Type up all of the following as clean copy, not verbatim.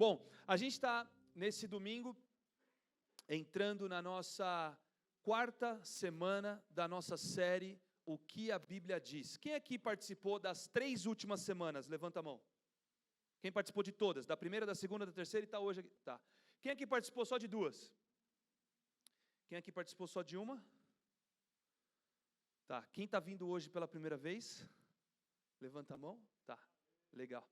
Bom, a gente está nesse domingo entrando na nossa quarta semana da nossa série O que a Bíblia diz. Quem aqui participou das 3 últimas semanas? Levanta a mão. Quem participou de todas? Da primeira, da segunda, da terceira e está hoje aqui? Tá. Quem aqui participou só de 2? Quem aqui participou só de 1? Tá. Quem está vindo hoje pela primeira vez? Levanta a mão. Tá. Legal.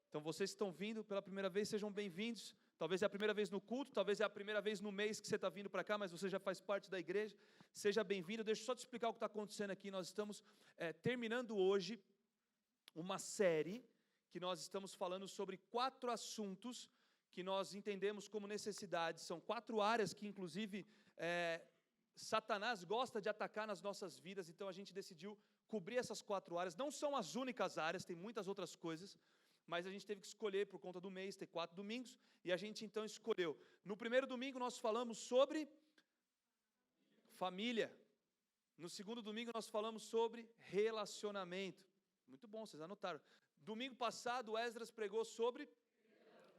Então vocês que estão vindo pela primeira vez, sejam bem-vindos. Talvez é a primeira vez no culto, talvez é a primeira vez no mês que você está vindo para cá, mas você já faz parte da igreja. Seja bem-vindo. Deixa eu só te explicar o que está acontecendo aqui. Nós estamos terminando hoje uma série que nós estamos falando sobre 4 assuntos que nós entendemos como necessidades. São 4 áreas que, inclusive, Satanás gosta de atacar nas nossas vidas, então a gente decidiu cobrir essas 4 áreas. Não são as únicas áreas, tem muitas outras coisas, mas a gente teve que escolher por conta do mês, ter 4 domingos, e a gente então escolheu. No primeiro domingo nós falamos sobre família. No segundo domingo nós falamos sobre relacionamento. Muito bom, vocês anotaram. Domingo passado o Esdras pregou sobre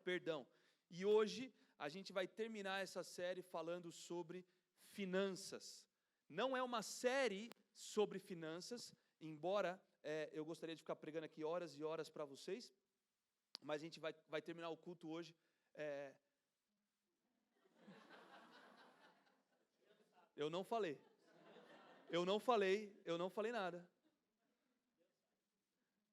perdão. E hoje a gente vai terminar essa série falando sobre finanças. Não é uma série sobre finanças, embora eu gostaria de ficar pregando aqui horas e horas para vocês, mas a gente vai terminar o culto hoje. Eu não falei nada.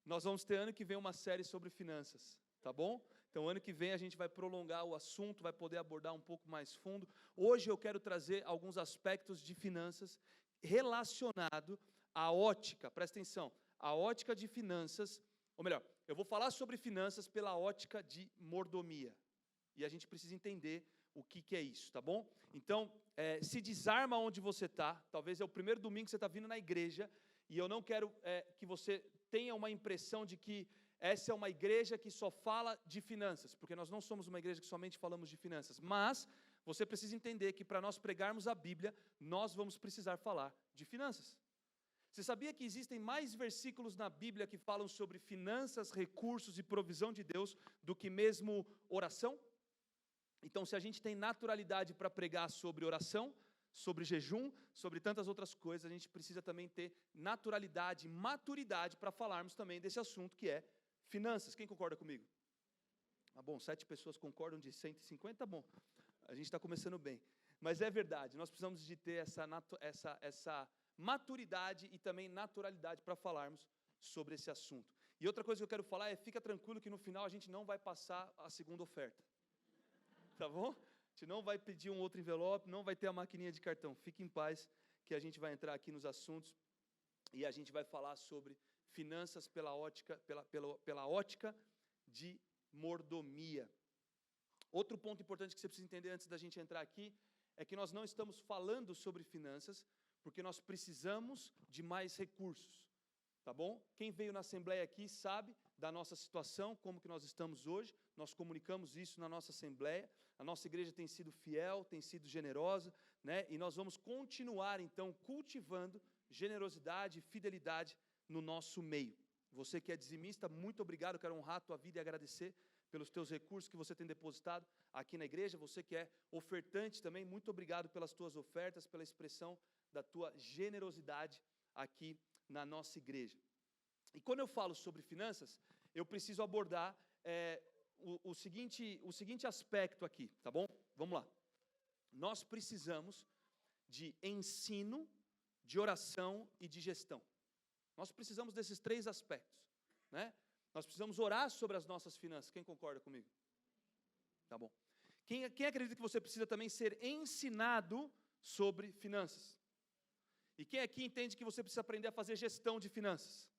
Nós vamos ter ano que vem uma série sobre finanças, tá bom? Então ano que vem a gente vai prolongar o assunto, vai poder abordar um pouco mais fundo. Hoje eu quero trazer alguns aspectos de finanças relacionado à ótica, presta atenção, a ótica de finanças, ou melhor, eu vou falar sobre finanças pela ótica de mordomia, e a gente precisa entender o que é isso, tá bom? Então, se desarma onde você está, talvez é o primeiro domingo que você está vindo na igreja, e eu não quero que você tenha uma impressão de que essa é uma igreja que só fala de finanças, porque nós não somos uma igreja que somente falamos de finanças, mas você precisa entender que para nós pregarmos a Bíblia, nós vamos precisar falar de finanças. Você sabia que existem mais versículos na Bíblia que falam sobre finanças, recursos e provisão de Deus do que mesmo oração? Então, se a gente tem naturalidade para pregar sobre oração, sobre jejum, sobre tantas outras coisas, a gente precisa também ter naturalidade, maturidade para falarmos também desse assunto que é finanças. Quem concorda comigo? Ah, bom, 7 pessoas concordam de 150, tá bom. A gente está começando bem. Mas é verdade, nós precisamos de ter essa maturidade e também naturalidade para falarmos sobre esse assunto. E outra coisa que eu quero falar fica tranquilo que no final a gente não vai passar a segunda oferta. Tá bom? A gente não vai pedir um outro envelope, não vai ter a maquininha de cartão. Fique em paz que a gente vai entrar aqui nos assuntos e a gente vai falar sobre finanças pela ótica de mordomia. Outro ponto importante que você precisa entender antes da gente entrar aqui é que nós não estamos falando sobre finanças porque nós precisamos de mais recursos. Tá bom? Quem veio na Assembleia aqui sabe da nossa situação, como que nós estamos hoje, nós comunicamos isso na nossa Assembleia, a nossa igreja tem sido fiel, tem sido generosa, né? E nós vamos continuar, então, cultivando generosidade e fidelidade no nosso meio. Você que é dizimista, muito obrigado, quero honrar a tua vida e agradecer pelos teus recursos que você tem depositado aqui na igreja. Você que é ofertante também, muito obrigado pelas tuas ofertas, pela expressão da tua generosidade aqui na nossa igreja. E quando eu falo sobre finanças, eu preciso abordar o seguinte aspecto aqui, tá bom? Vamos lá. Nós precisamos de ensino, de oração e de gestão. Nós precisamos desses 3 aspectos, né? Nós precisamos orar sobre as nossas finanças. Quem concorda comigo? Tá bom. Quem acredita que você precisa também ser ensinado sobre finanças? E quem aqui entende que você precisa aprender a fazer gestão de finanças?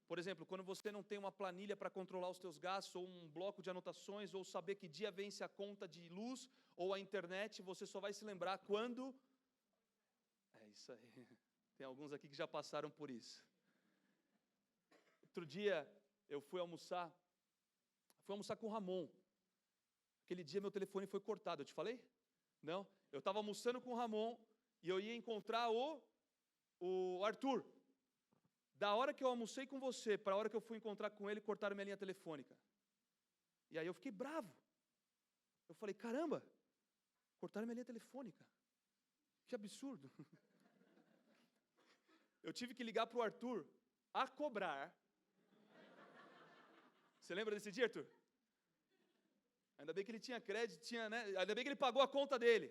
Por exemplo, quando você não tem uma planilha para controlar os teus gastos, ou um bloco de anotações, ou saber que dia vence a conta de luz, ou a internet, você só vai se lembrar quando... É isso aí. Tem alguns aqui que já passaram por isso. Outro dia, eu fui almoçar com o Ramon. Aquele dia meu telefone foi cortado, eu te falei? Não? Eu estava almoçando com o Ramon, e eu ia encontrar o Arthur. Da hora que eu almocei com você, para a hora que eu fui encontrar com ele, cortaram minha linha telefônica. E aí eu fiquei bravo. Eu falei, caramba, cortaram minha linha telefônica. Que absurdo. Eu tive que ligar para o Arthur a cobrar. Você lembra desse dia, Arthur? Ainda bem que ele tinha crédito, né? Ainda bem que ele pagou a conta dele.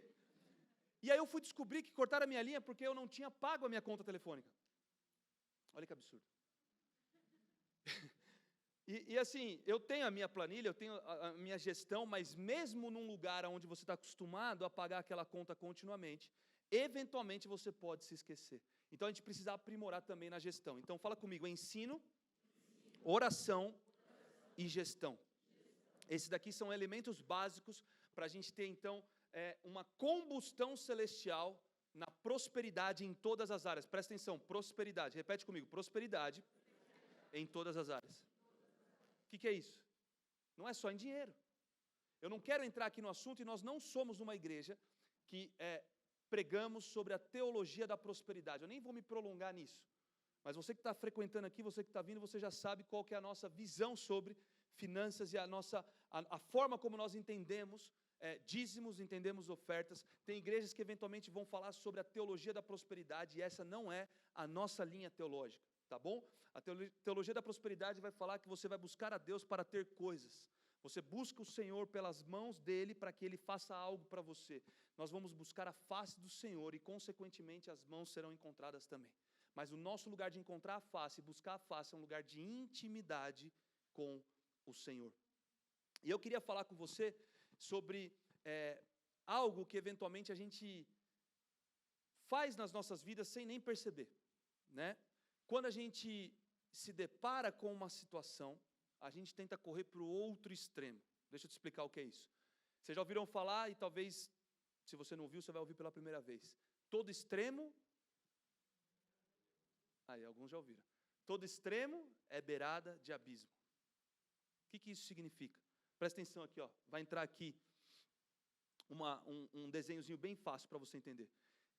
E aí eu fui descobrir que cortaram a minha linha porque eu não tinha pago a minha conta telefônica. Olha que absurdo. E assim, eu tenho a minha planilha, eu tenho a minha gestão, mas mesmo num lugar onde você está acostumado a pagar aquela conta continuamente, eventualmente você pode se esquecer. Então a gente precisa aprimorar também na gestão. Então fala comigo, ensino, oração e gestão. Esses daqui são elementos básicos para a gente ter então uma combustão celestial na prosperidade em todas as áreas. Presta atenção, prosperidade. Repete comigo, prosperidade em todas as áreas. O que é isso? Não é só em dinheiro. Eu não quero entrar aqui no assunto e nós não somos uma igreja que pregamos sobre a teologia da prosperidade. Eu nem vou me prolongar nisso. Mas você que está frequentando aqui, você que está vindo, você já sabe qual que é a nossa visão sobre finanças e a forma como nós entendemos dízimos, entendemos ofertas. Tem igrejas que eventualmente vão falar sobre a teologia da prosperidade e essa não é a nossa linha teológica, tá bom? A teologia da prosperidade vai falar que você vai buscar a Deus para ter coisas. Você busca o Senhor pelas mãos dEle para que Ele faça algo para você. Nós vamos buscar a face do Senhor e, consequentemente, as mãos serão encontradas também. Mas o nosso lugar de encontrar a face, buscar a face, é um lugar de intimidade com o Senhor. E eu queria falar com você sobre algo que, eventualmente, a gente faz nas nossas vidas sem nem perceber, né? Quando a gente se depara com uma situação, a gente tenta correr para o outro extremo. Deixa eu te explicar o que é isso. Vocês já ouviram falar, e talvez, se você não ouviu, você vai ouvir pela primeira vez. Todo extremo... Aí, alguns já ouviram. Todo extremo é beirada de abismo. O que isso significa? Presta atenção aqui, ó. Vai entrar aqui um desenhozinho bem fácil para você entender.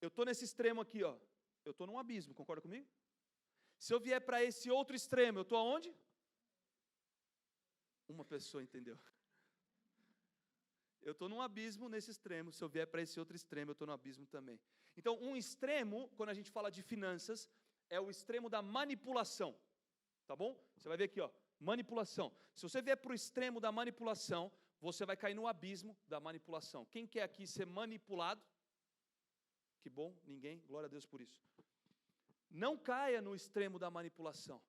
Eu estou nesse extremo aqui, ó. Eu estou num abismo, concorda comigo? Se eu vier para esse outro extremo, eu estou aonde? Uma pessoa entendeu. Eu estou num abismo nesse extremo. Se eu vier para esse outro extremo, eu estou no abismo também. Então, um extremo, quando a gente fala de finanças, é o extremo da manipulação. Tá bom? Você vai ver aqui, ó. Manipulação. Se você vier para o extremo da manipulação, você vai cair no abismo da manipulação. Quem quer aqui ser manipulado? Que bom, ninguém. Glória a Deus por isso. Não caia no extremo da manipulação.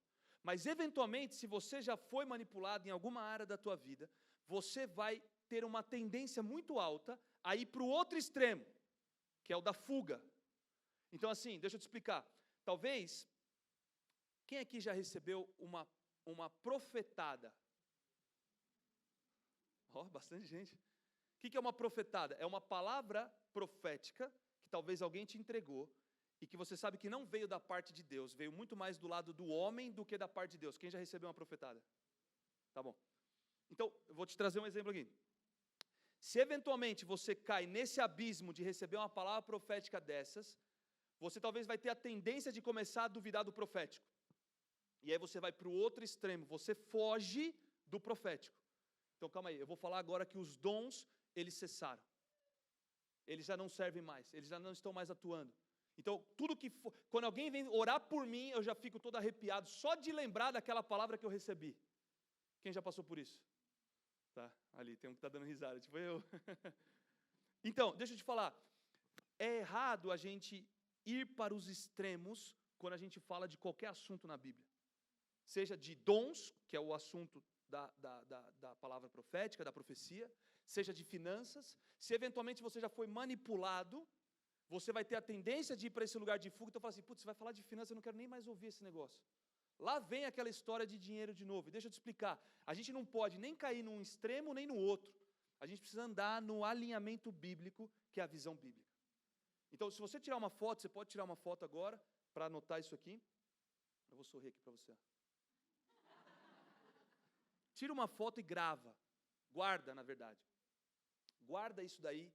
Mas, eventualmente, se você já foi manipulado em alguma área da tua vida, você vai ter uma tendência muito alta a ir para o outro extremo, que é o da fuga. Então, assim, deixa eu te explicar. Talvez, quem aqui já recebeu uma profetada? Ó, bastante gente. O que é uma profetada? É uma palavra profética que talvez alguém te entregou e que você sabe que não veio da parte de Deus, veio muito mais do lado do homem do que da parte de Deus. Quem já recebeu uma profetada? Tá bom. Então, eu vou te trazer um exemplo aqui. Se eventualmente você cai nesse abismo de receber uma palavra profética dessas, você talvez vai ter a tendência de começar a duvidar do profético. E aí você vai para o outro extremo, você foge do profético. Então, calma aí, eu vou falar agora que os dons, eles cessaram. Eles já não servem mais, eles já não estão mais atuando. Então, tudo que for, quando alguém vem orar por mim, eu já fico todo arrepiado, só de lembrar daquela palavra que eu recebi. Quem já passou por isso? Tá, ali, tem um que está dando risada, tipo eu. Então, deixa eu te falar, é errado a gente ir para os extremos quando a gente fala de qualquer assunto na Bíblia. Seja de dons, que é o assunto da palavra profética, da profecia, seja de finanças. Se eventualmente você já foi manipulado, você vai ter a tendência de ir para esse lugar de fuga. Então eu falo assim, putz, você vai falar de finanças, eu não quero nem mais ouvir esse negócio. Lá vem aquela história de dinheiro de novo. E deixa eu te explicar, a gente não pode nem cair num extremo nem no outro. A gente precisa andar no alinhamento bíblico, que é a visão bíblica. Então, se você tirar uma foto, você pode tirar uma foto agora, para anotar isso aqui. Eu vou sorrir aqui para você. Tira uma foto e grava. Guarda, na verdade. Guarda isso daí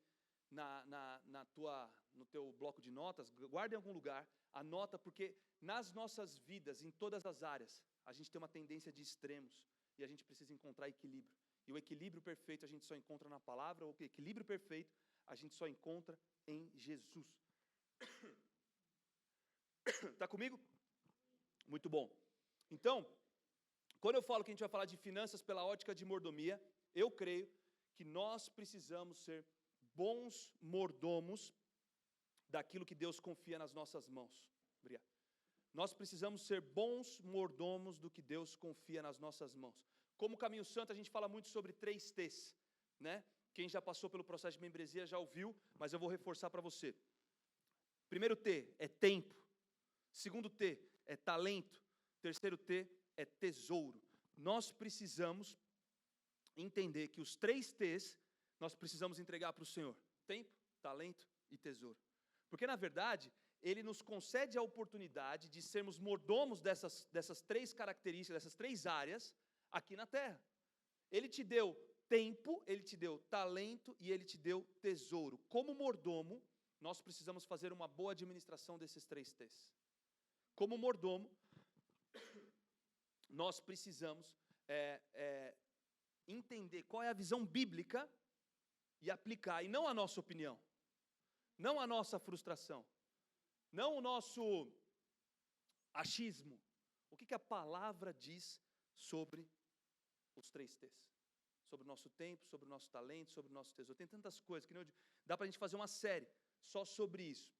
no teu bloco de notas. Guarda em algum lugar. Anota, porque nas nossas vidas, em todas as áreas, a gente tem uma tendência de extremos. E a gente precisa encontrar equilíbrio. E o equilíbrio perfeito a gente só encontra na palavra, o equilíbrio perfeito a gente só encontra em Jesus. Está comigo? Muito bom. Então, quando eu falo que a gente vai falar de finanças pela ótica de mordomia, eu creio que nós precisamos ser bons mordomos daquilo que Deus confia nas nossas mãos. Obrigado. Nós precisamos ser bons mordomos do que Deus confia nas nossas mãos. Como Caminho Santo, a gente fala muito sobre 3 T's, né? Quem já passou pelo processo de membresia já ouviu, mas eu vou reforçar para você. Primeiro T é tempo. Segundo T é talento. Terceiro T é tesouro. Nós precisamos entender que os 3 T's nós precisamos entregar para o Senhor: tempo, talento e tesouro. Porque, na verdade, Ele nos concede a oportunidade de sermos mordomos dessas 3 características, dessas 3 áreas aqui na terra. Ele te deu tempo, Ele te deu talento e Ele te deu tesouro. Como mordomo, nós precisamos fazer uma boa administração desses 3 T's. Como mordomo, nós precisamos entender qual é a visão bíblica e aplicar, e não a nossa opinião, não a nossa frustração, não o nosso achismo. O que a palavra diz sobre os 3 T's? Sobre o nosso tempo, sobre o nosso talento, sobre o nosso tesouro. Tem tantas coisas que dá para a gente fazer uma série só sobre isso.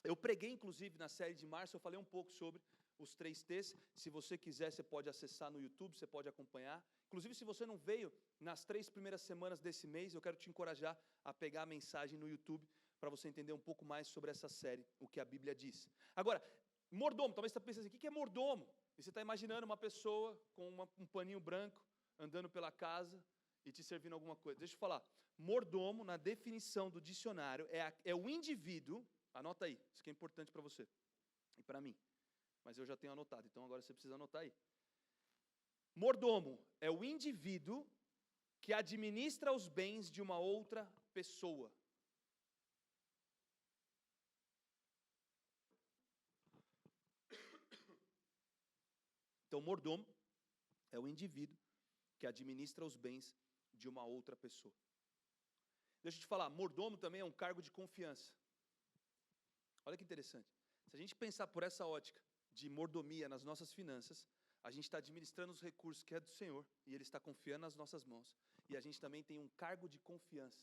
Eu preguei, inclusive, na série de março, eu falei um pouco sobre os 3 T's. Se você quiser, você pode acessar no YouTube, você pode acompanhar. Inclusive, se você não veio nas 3 primeiras semanas desse mês, eu quero te encorajar a pegar a mensagem no YouTube para você entender um pouco mais sobre essa série, o que a Bíblia diz. Agora, mordomo, talvez você está pensando assim, o que é mordomo? E você está imaginando uma pessoa com um paninho branco, andando pela casa e te servindo alguma coisa. Deixa eu falar, mordomo, na definição do dicionário, é o indivíduo, anota aí, isso aqui é importante para você e para mim, mas eu já tenho anotado, então agora você precisa anotar aí. Mordomo é o indivíduo que administra os bens de uma outra pessoa. Então, mordomo é o indivíduo que administra os bens de uma outra pessoa. Deixa eu te falar, mordomo também é um cargo de confiança. Olha que interessante. Se a gente pensar por essa ótica de mordomia nas nossas finanças, a gente está administrando os recursos que é do Senhor e Ele está confiando nas nossas mãos. E a gente também tem um cargo de confiança.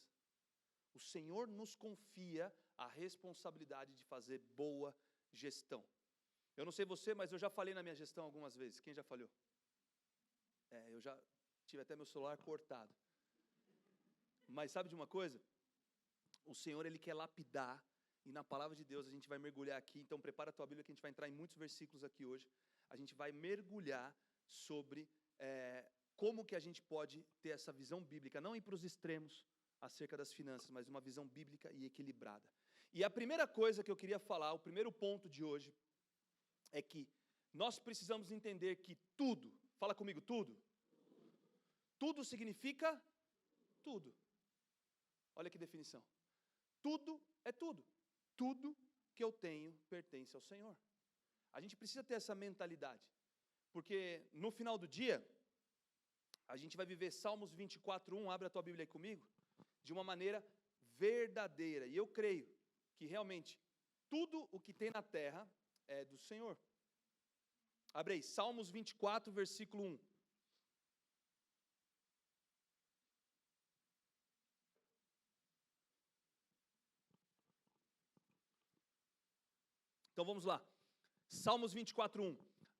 O Senhor nos confia a responsabilidade de fazer boa gestão. Eu não sei você, mas eu já falei na minha gestão algumas vezes. Quem já falhou? Eu já tive até meu celular cortado. Mas sabe de uma coisa? O Senhor, Ele quer lapidar. E na palavra de Deus a gente vai mergulhar aqui. Então prepara a tua Bíblia que a gente vai entrar em muitos versículos aqui hoje. A gente vai mergulhar sobre como que a gente pode ter essa visão bíblica. Não ir para os extremos acerca das finanças, mas uma visão bíblica e equilibrada. E a primeira coisa que eu queria falar, o primeiro ponto de hoje, é que nós precisamos entender que tudo, fala comigo, tudo. Tudo significa tudo. Olha que definição. Tudo é tudo. Tudo que eu tenho pertence ao Senhor. A gente precisa ter essa mentalidade. Porque no final do dia, a gente vai viver Salmos 24:1, abre a tua Bíblia aí comigo, de uma maneira verdadeira. E eu creio que realmente tudo o que tem na terra é do Senhor. Abre aí, Salmos 24, versículo 1. Então vamos lá. Salmos 24:1.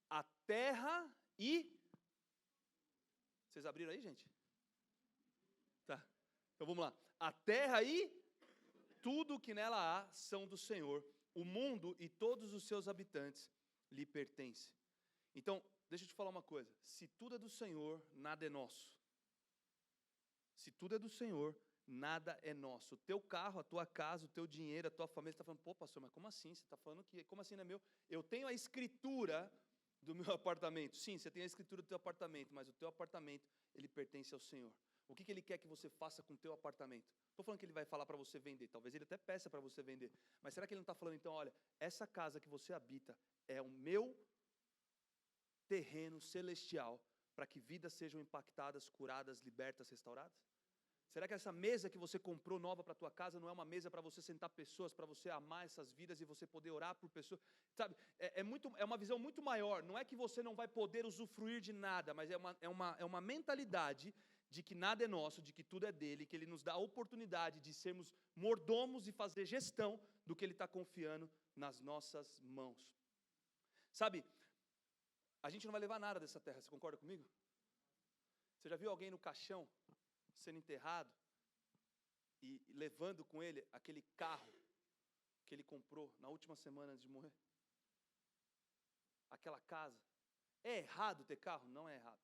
A terra e... Vocês abriram aí, gente? Tá. Então vamos lá. A terra e tudo o que nela há são do Senhor. O mundo e todos os seus habitantes lhe pertencem. Então, deixa eu te falar uma coisa. Se tudo é do Senhor, nada é nosso. Se tudo é do Senhor, nada é nosso. O teu carro, a tua casa, o teu dinheiro, a tua família, você está falando, pô, pastor, mas como assim? Você está falando que, como assim não é meu? Eu tenho a escritura do meu apartamento. Sim, você tem a escritura do teu apartamento, mas o teu apartamento, ele pertence ao Senhor. O que Ele quer que você faça com o teu apartamento? Estou falando que Ele vai falar para você vender, talvez Ele até peça para você vender, mas será que Ele não está falando então, olha, essa casa que você habita é o meu terreno celestial, para que vidas sejam impactadas, curadas, libertas, restauradas? Será que essa mesa que você comprou nova para a tua casa não é uma mesa para você sentar pessoas, para você amar essas vidas e você poder orar por pessoas? Sabe, é uma visão muito maior. Não é que você não vai poder usufruir de nada, mas é uma mentalidade de que nada é nosso, de que tudo é dele, que ele nos dá a oportunidade de sermos mordomos e fazer gestão do que ele está confiando nas nossas mãos. Sabe, a gente não vai levar nada dessa terra, você concorda comigo? Você já viu alguém no caixão sendo enterrado e levando com ele aquele carro que ele comprou na última semana antes de morrer? Aquela casa. É errado ter carro? Não é errado.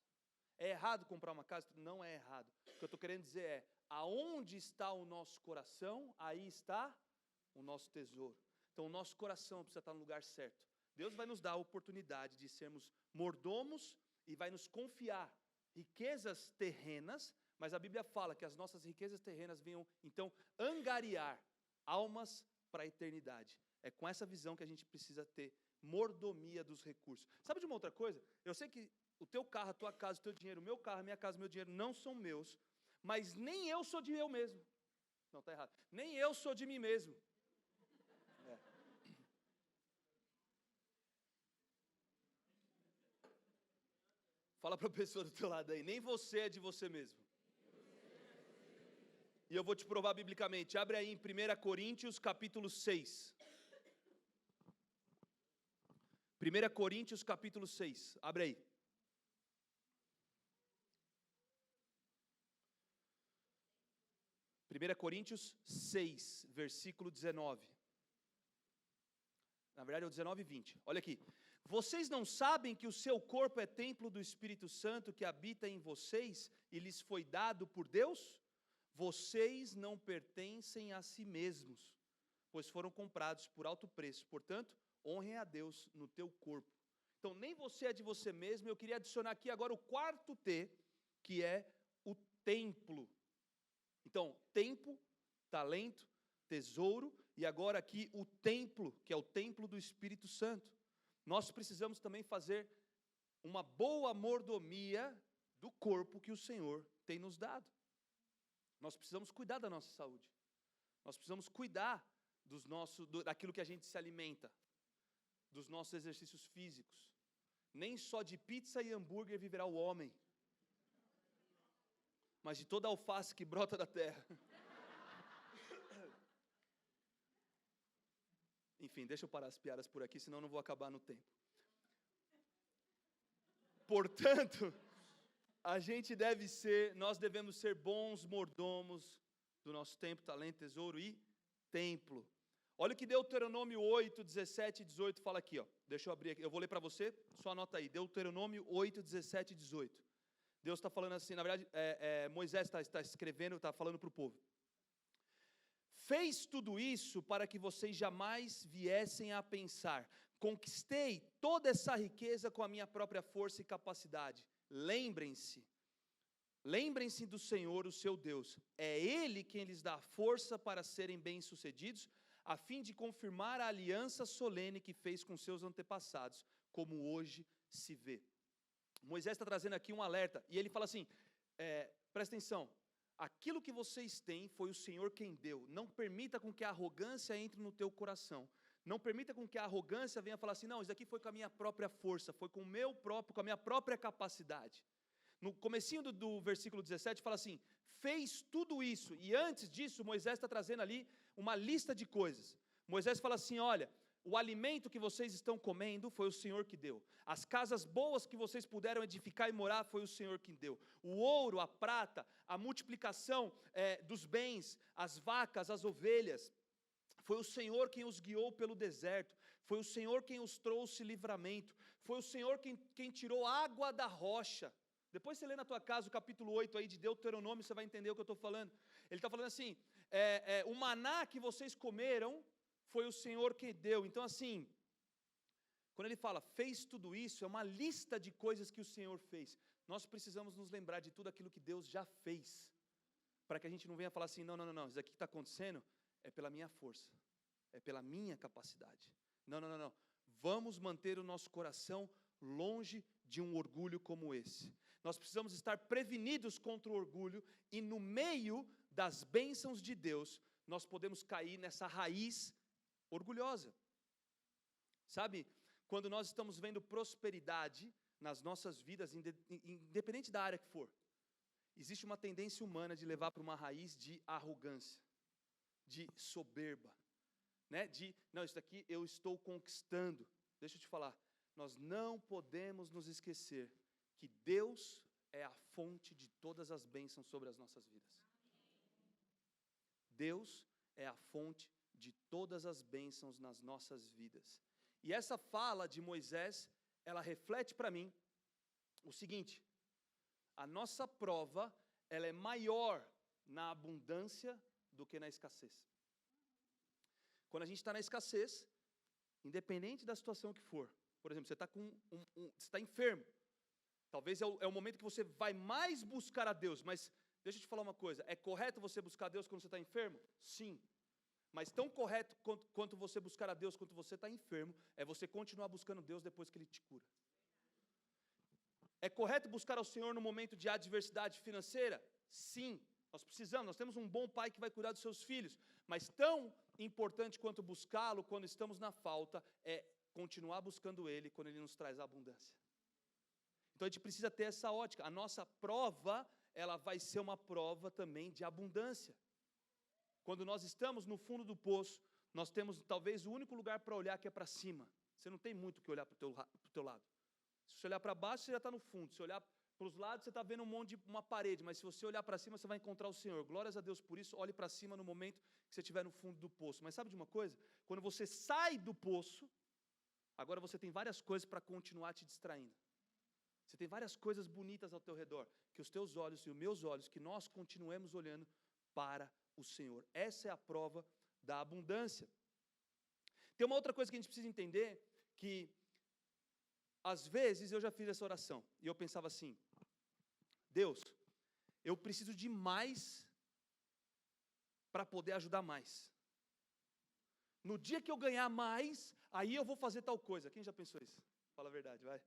É errado comprar uma casa? Não é errado. O que eu estou querendo dizer é, aonde está o nosso coração, aí está o nosso tesouro. Então o nosso coração precisa estar no lugar certo. Deus vai nos dar a oportunidade de sermos mordomos e vai nos confiar riquezas terrenas, mas a Bíblia fala que as nossas riquezas terrenas venham, então, angariar almas para a eternidade. É com essa visão que a gente precisa ter mordomia dos recursos. Sabe de uma outra coisa? Eu sei que o teu carro, a tua casa, o teu dinheiro, o meu carro, a minha casa, o meu dinheiro não são meus, mas nem eu sou de eu mesmo. Não, está errado. Nem eu sou de mim mesmo. Fala para a pessoa do teu lado aí, nem você é de você mesmo. E eu vou te provar biblicamente. Abre aí em 1 Coríntios capítulo 6. 1 Coríntios capítulo 6. Abre aí. Primeira Coríntios 6, versículo 19. Na verdade é o 19 e 20. Olha aqui. Vocês não sabem que o seu corpo é templo do Espírito Santo que habita em vocês e lhes foi dado por Deus? Vocês não pertencem a si mesmos, pois foram comprados por alto preço. Portanto, honrem a Deus no teu corpo. Então, nem você é de você mesmo. Eu queria adicionar aqui agora o quarto T, que é o templo. Então, tempo, talento, tesouro, e agora aqui o templo, que é o templo do Espírito Santo. Nós precisamos também fazer uma boa mordomia do corpo que o Senhor tem nos dado. Nós precisamos cuidar da nossa saúde. Nós precisamos cuidar daquilo que a gente se alimenta, dos nossos exercícios físicos. Nem só de pizza e hambúrguer viverá o homem, mas de toda a alface que brota da terra. Enfim, deixa eu parar as piadas por aqui, senão eu não vou acabar no tempo. Portanto, nós devemos ser bons mordomos do nosso tempo, talento, tesouro e templo. Olha o que Deuteronômio 8, 17 e 18 fala aqui, ó. Deixa eu abrir aqui, eu vou ler para você, só anota aí, Deuteronômio 8, 17 e 18. Deus está falando assim, na verdade, Moisés está escrevendo, está falando para o povo. Fez tudo isso para que vocês jamais viessem a pensar, conquistei toda essa riqueza com a minha própria força e capacidade. Lembrem-se do Senhor, o seu Deus. É Ele quem lhes dá força para serem bem-sucedidos, a fim de confirmar a aliança solene que fez com seus antepassados, como hoje se vê. Moisés está trazendo aqui um alerta, e ele fala assim, presta atenção, aquilo que vocês têm foi o Senhor quem deu. Não permita com que a arrogância entre no teu coração. Não permita com que a arrogância venha falar assim, não, isso aqui foi com a minha própria força, foi com a minha própria capacidade. No comecinho do versículo 17 fala assim, fez tudo isso, e antes disso Moisés está trazendo ali uma lista de coisas. Moisés fala assim, olha, o alimento que vocês estão comendo foi o Senhor que deu. As casas boas que vocês puderam edificar e morar foi o Senhor que deu. O ouro, a prata, a multiplicação dos bens, as vacas, as ovelhas, foi o Senhor quem os guiou pelo deserto. Foi o Senhor quem os trouxe livramento. Foi o Senhor quem tirou água da rocha. Depois você lê na tua casa o capítulo 8 aí de Deuteronômio, você vai entender o que eu estou falando. Ele está falando assim, o maná que vocês comeram foi o Senhor que deu. Então assim, quando ele fala, fez tudo isso, é uma lista de coisas que o Senhor fez. Nós precisamos nos lembrar de tudo aquilo que Deus já fez, para que a gente não venha falar assim, não, isso aqui que está acontecendo é pela minha força, é pela minha capacidade. Não. Vamos manter o nosso coração longe de um orgulho como esse. Nós precisamos estar prevenidos contra o orgulho, e no meio das bênçãos de Deus, nós podemos cair nessa raiz orgulhosa. Sabe, quando nós estamos vendo prosperidade nas nossas vidas, independente da área que for, existe uma tendência humana de levar para uma raiz de arrogância, de soberba, né? Não, isso daqui eu estou conquistando. Deixa eu te falar, nós não podemos nos esquecer que Deus é a fonte de todas as bênçãos sobre as nossas vidas. Deus é a fonte de todas as bênçãos nas nossas vidas. E essa fala de Moisés, ela reflete para mim o seguinte: a nossa prova, ela é maior na abundância do que na escassez. Quando a gente está na escassez, independente da situação que for, por exemplo, você está você está enfermo, talvez é o momento que você vai mais buscar a Deus, mas deixa eu te falar uma coisa, é correto você buscar a Deus quando você está enfermo? Sim. Mas tão correto quanto você buscar a Deus quando você está enfermo, é você continuar buscando Deus depois que Ele te cura. É correto buscar ao Senhor no momento de adversidade financeira? Sim, nós precisamos, nós temos um bom pai que vai cuidar dos seus filhos, mas tão importante quanto buscá-lo quando estamos na falta, é continuar buscando Ele quando Ele nos traz a abundância. Então a gente precisa ter essa ótica, a nossa prova, ela vai ser uma prova também de abundância. Quando nós estamos no fundo do poço, nós temos talvez o único lugar para olhar que é para cima. Você não tem muito o que olhar para o teu lado. Se você olhar para baixo, você já está no fundo. Se olhar para os lados, você está vendo uma parede. Mas se você olhar para cima, você vai encontrar o Senhor. Glórias a Deus por isso. Olhe para cima no momento que você estiver no fundo do poço. Mas sabe de uma coisa? Quando você sai do poço, agora você tem várias coisas para continuar te distraindo. Você tem várias coisas bonitas ao teu redor. Que os teus olhos e os meus olhos, que nós continuemos olhando para o Senhor. Essa é a prova da abundância. Tem uma outra coisa que a gente precisa entender, que às vezes eu já fiz essa oração, e eu pensava assim: Deus, eu preciso de mais para poder ajudar mais. No dia que eu ganhar mais, aí eu vou fazer tal coisa. Quem já pensou isso? Fala a verdade, vai.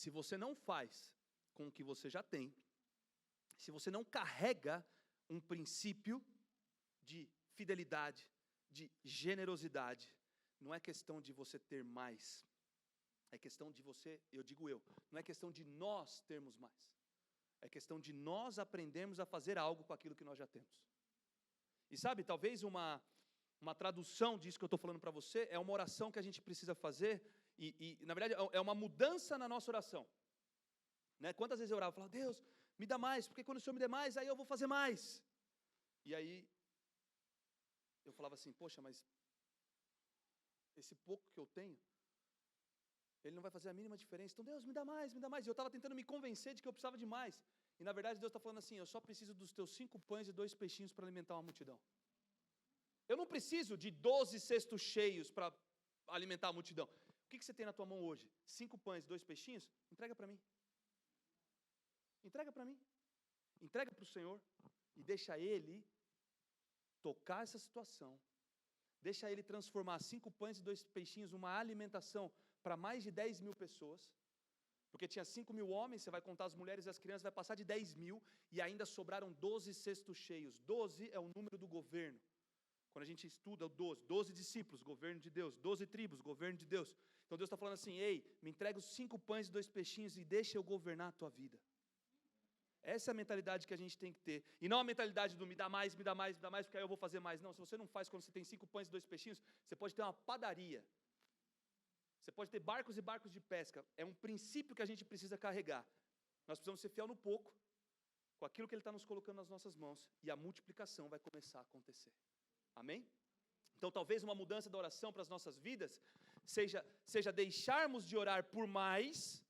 Se você não faz com o que você já tem, se você não carrega um princípio de fidelidade, de generosidade, não é questão de você ter mais, é questão de você, não é questão de nós termos mais, é questão de nós aprendermos a fazer algo com aquilo que nós já temos. E sabe, talvez uma tradução disso que eu estou falando para você, é uma oração que a gente precisa fazer, e na verdade é uma mudança na nossa oração, né? Quantas vezes eu orava e falava: Deus, me dá mais, porque quando o Senhor me der mais, aí eu vou fazer mais. E aí eu falava assim: poxa, mas esse pouco que eu tenho, ele não vai fazer a mínima diferença. Então Deus, me dá mais, me dá mais. E eu estava tentando me convencer de que eu precisava de mais. E na verdade Deus está falando assim: eu só preciso dos teus 5 pães e 2 peixinhos para alimentar uma multidão. Eu não preciso de 12 cestos cheios para alimentar a multidão. O que você tem na tua mão hoje? 5 pães e 2 peixinhos? Entrega para mim. Entrega para mim. Entrega para o Senhor e deixa Ele tocar essa situação. Deixa Ele transformar 5 pães e 2 peixinhos numa alimentação para mais de 10 mil pessoas. Porque tinha 5 mil homens, você vai contar as mulheres e as crianças, vai passar de 10 mil, e ainda sobraram 12 cestos cheios. 12 é o número do governo. Quando a gente estuda o 12 discípulos, governo de Deus, 12 tribos, governo de Deus. Então Deus está falando assim: ei, me entrega os 5 pães e 2 peixinhos e deixa eu governar a tua vida. Essa é a mentalidade que a gente tem que ter. E não a mentalidade do me dá mais, me dá mais, me dá mais, porque aí eu vou fazer mais. Não, se você não faz quando você tem 5 pães e 2 peixinhos, você pode ter uma padaria. Você pode ter barcos e barcos de pesca. É um princípio que a gente precisa carregar. Nós precisamos ser fiel no pouco, com aquilo que Ele está nos colocando nas nossas mãos, e a multiplicação vai começar a acontecer. Amém? Então talvez uma mudança da oração para as nossas vidas seja deixarmos de orar por mais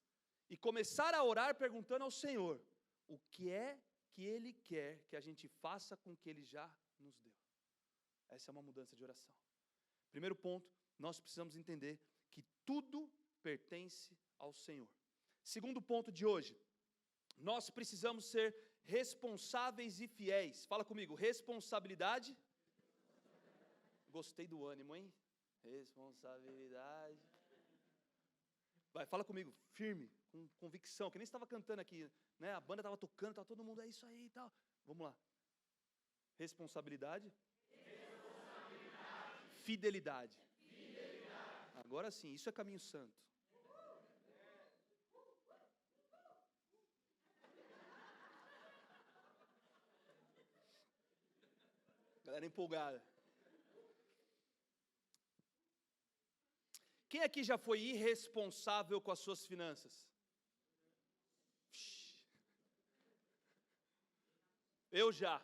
e começar a orar perguntando ao Senhor o que é que Ele quer que a gente faça com o que Ele já nos deu. Essa é uma mudança de oração. Primeiro ponto, nós precisamos entender que tudo pertence ao Senhor. Segundo ponto de hoje, nós precisamos ser responsáveis e fiéis. Fala comigo, responsabilidade. Gostei do ânimo, hein? Responsabilidade. Vai, fala comigo, firme, com convicção, que nem estava cantando aqui, né? A banda estava tocando, estava todo mundo, é isso aí e tal. Vamos lá. Responsabilidade. Fidelidade. Agora sim, isso é caminho santo. Galera empolgada. Quem aqui já foi irresponsável com as suas finanças? Eu já.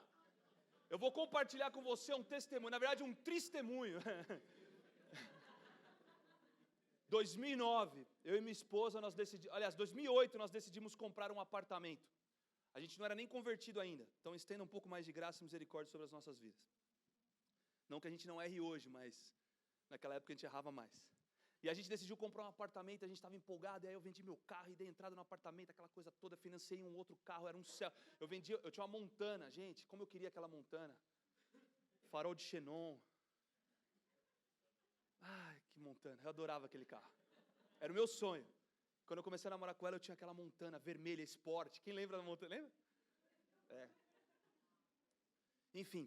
Eu vou compartilhar com você um testemunho, na verdade um testemunho. 2009, eu e minha esposa, nós decidimos, aliás, 2008 nós decidimos comprar um apartamento. A gente não era nem convertido ainda, então estenda um pouco mais de graça e misericórdia sobre as nossas vidas. Não que a gente não erre hoje, mas naquela época a gente errava mais. E a gente decidiu comprar um apartamento, a gente estava empolgado, e aí eu vendi meu carro e dei entrada no apartamento, aquela coisa toda, financei um outro carro, era um céu. Eu tinha uma Montana, gente, como eu queria aquela Montana. Farol de xenon. Ai, que Montana, eu adorava aquele carro. Era o meu sonho. Quando eu comecei a namorar com ela, eu tinha aquela Montana vermelha, esporte. Quem lembra da Montana? Lembra? É. Enfim.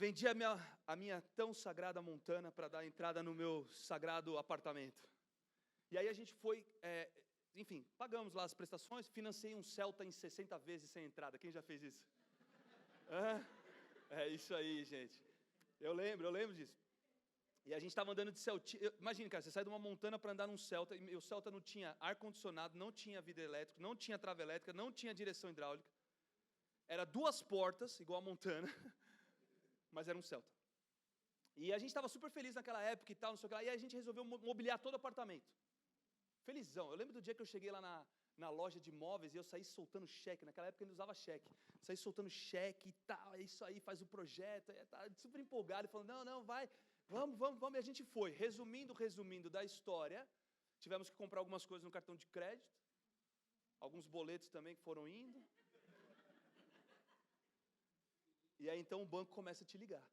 Vendi a minha tão sagrada Montana para dar entrada no meu sagrado apartamento. E aí a gente foi, enfim, pagamos lá as prestações, financei um Celta em 60 vezes sem entrada. Quem já fez isso? É isso aí, gente. Eu lembro disso. E a gente estava andando de Celta. Imagina, cara, você sai de uma Montana para andar num Celta, e o Celta não tinha ar-condicionado, não tinha vidro elétrico, não tinha trava elétrica, não tinha direção hidráulica. Era 2 portas, igual a Montana. Mas era um Celta. E a gente estava super feliz naquela época e tal, não sei o que lá, e aí a gente resolveu mobiliar todo o apartamento. Felizão. Eu lembro do dia que eu cheguei lá na loja de imóveis e eu saí soltando cheque. Naquela época eu ainda usava cheque. Saí soltando cheque e tal, é isso aí, faz o projeto. Tá super empolgado e falando, não, vai, vamos. E a gente foi. Resumindo da história, tivemos que comprar algumas coisas no cartão de crédito, alguns boletos também que foram indo. E aí então o banco começa a te ligar.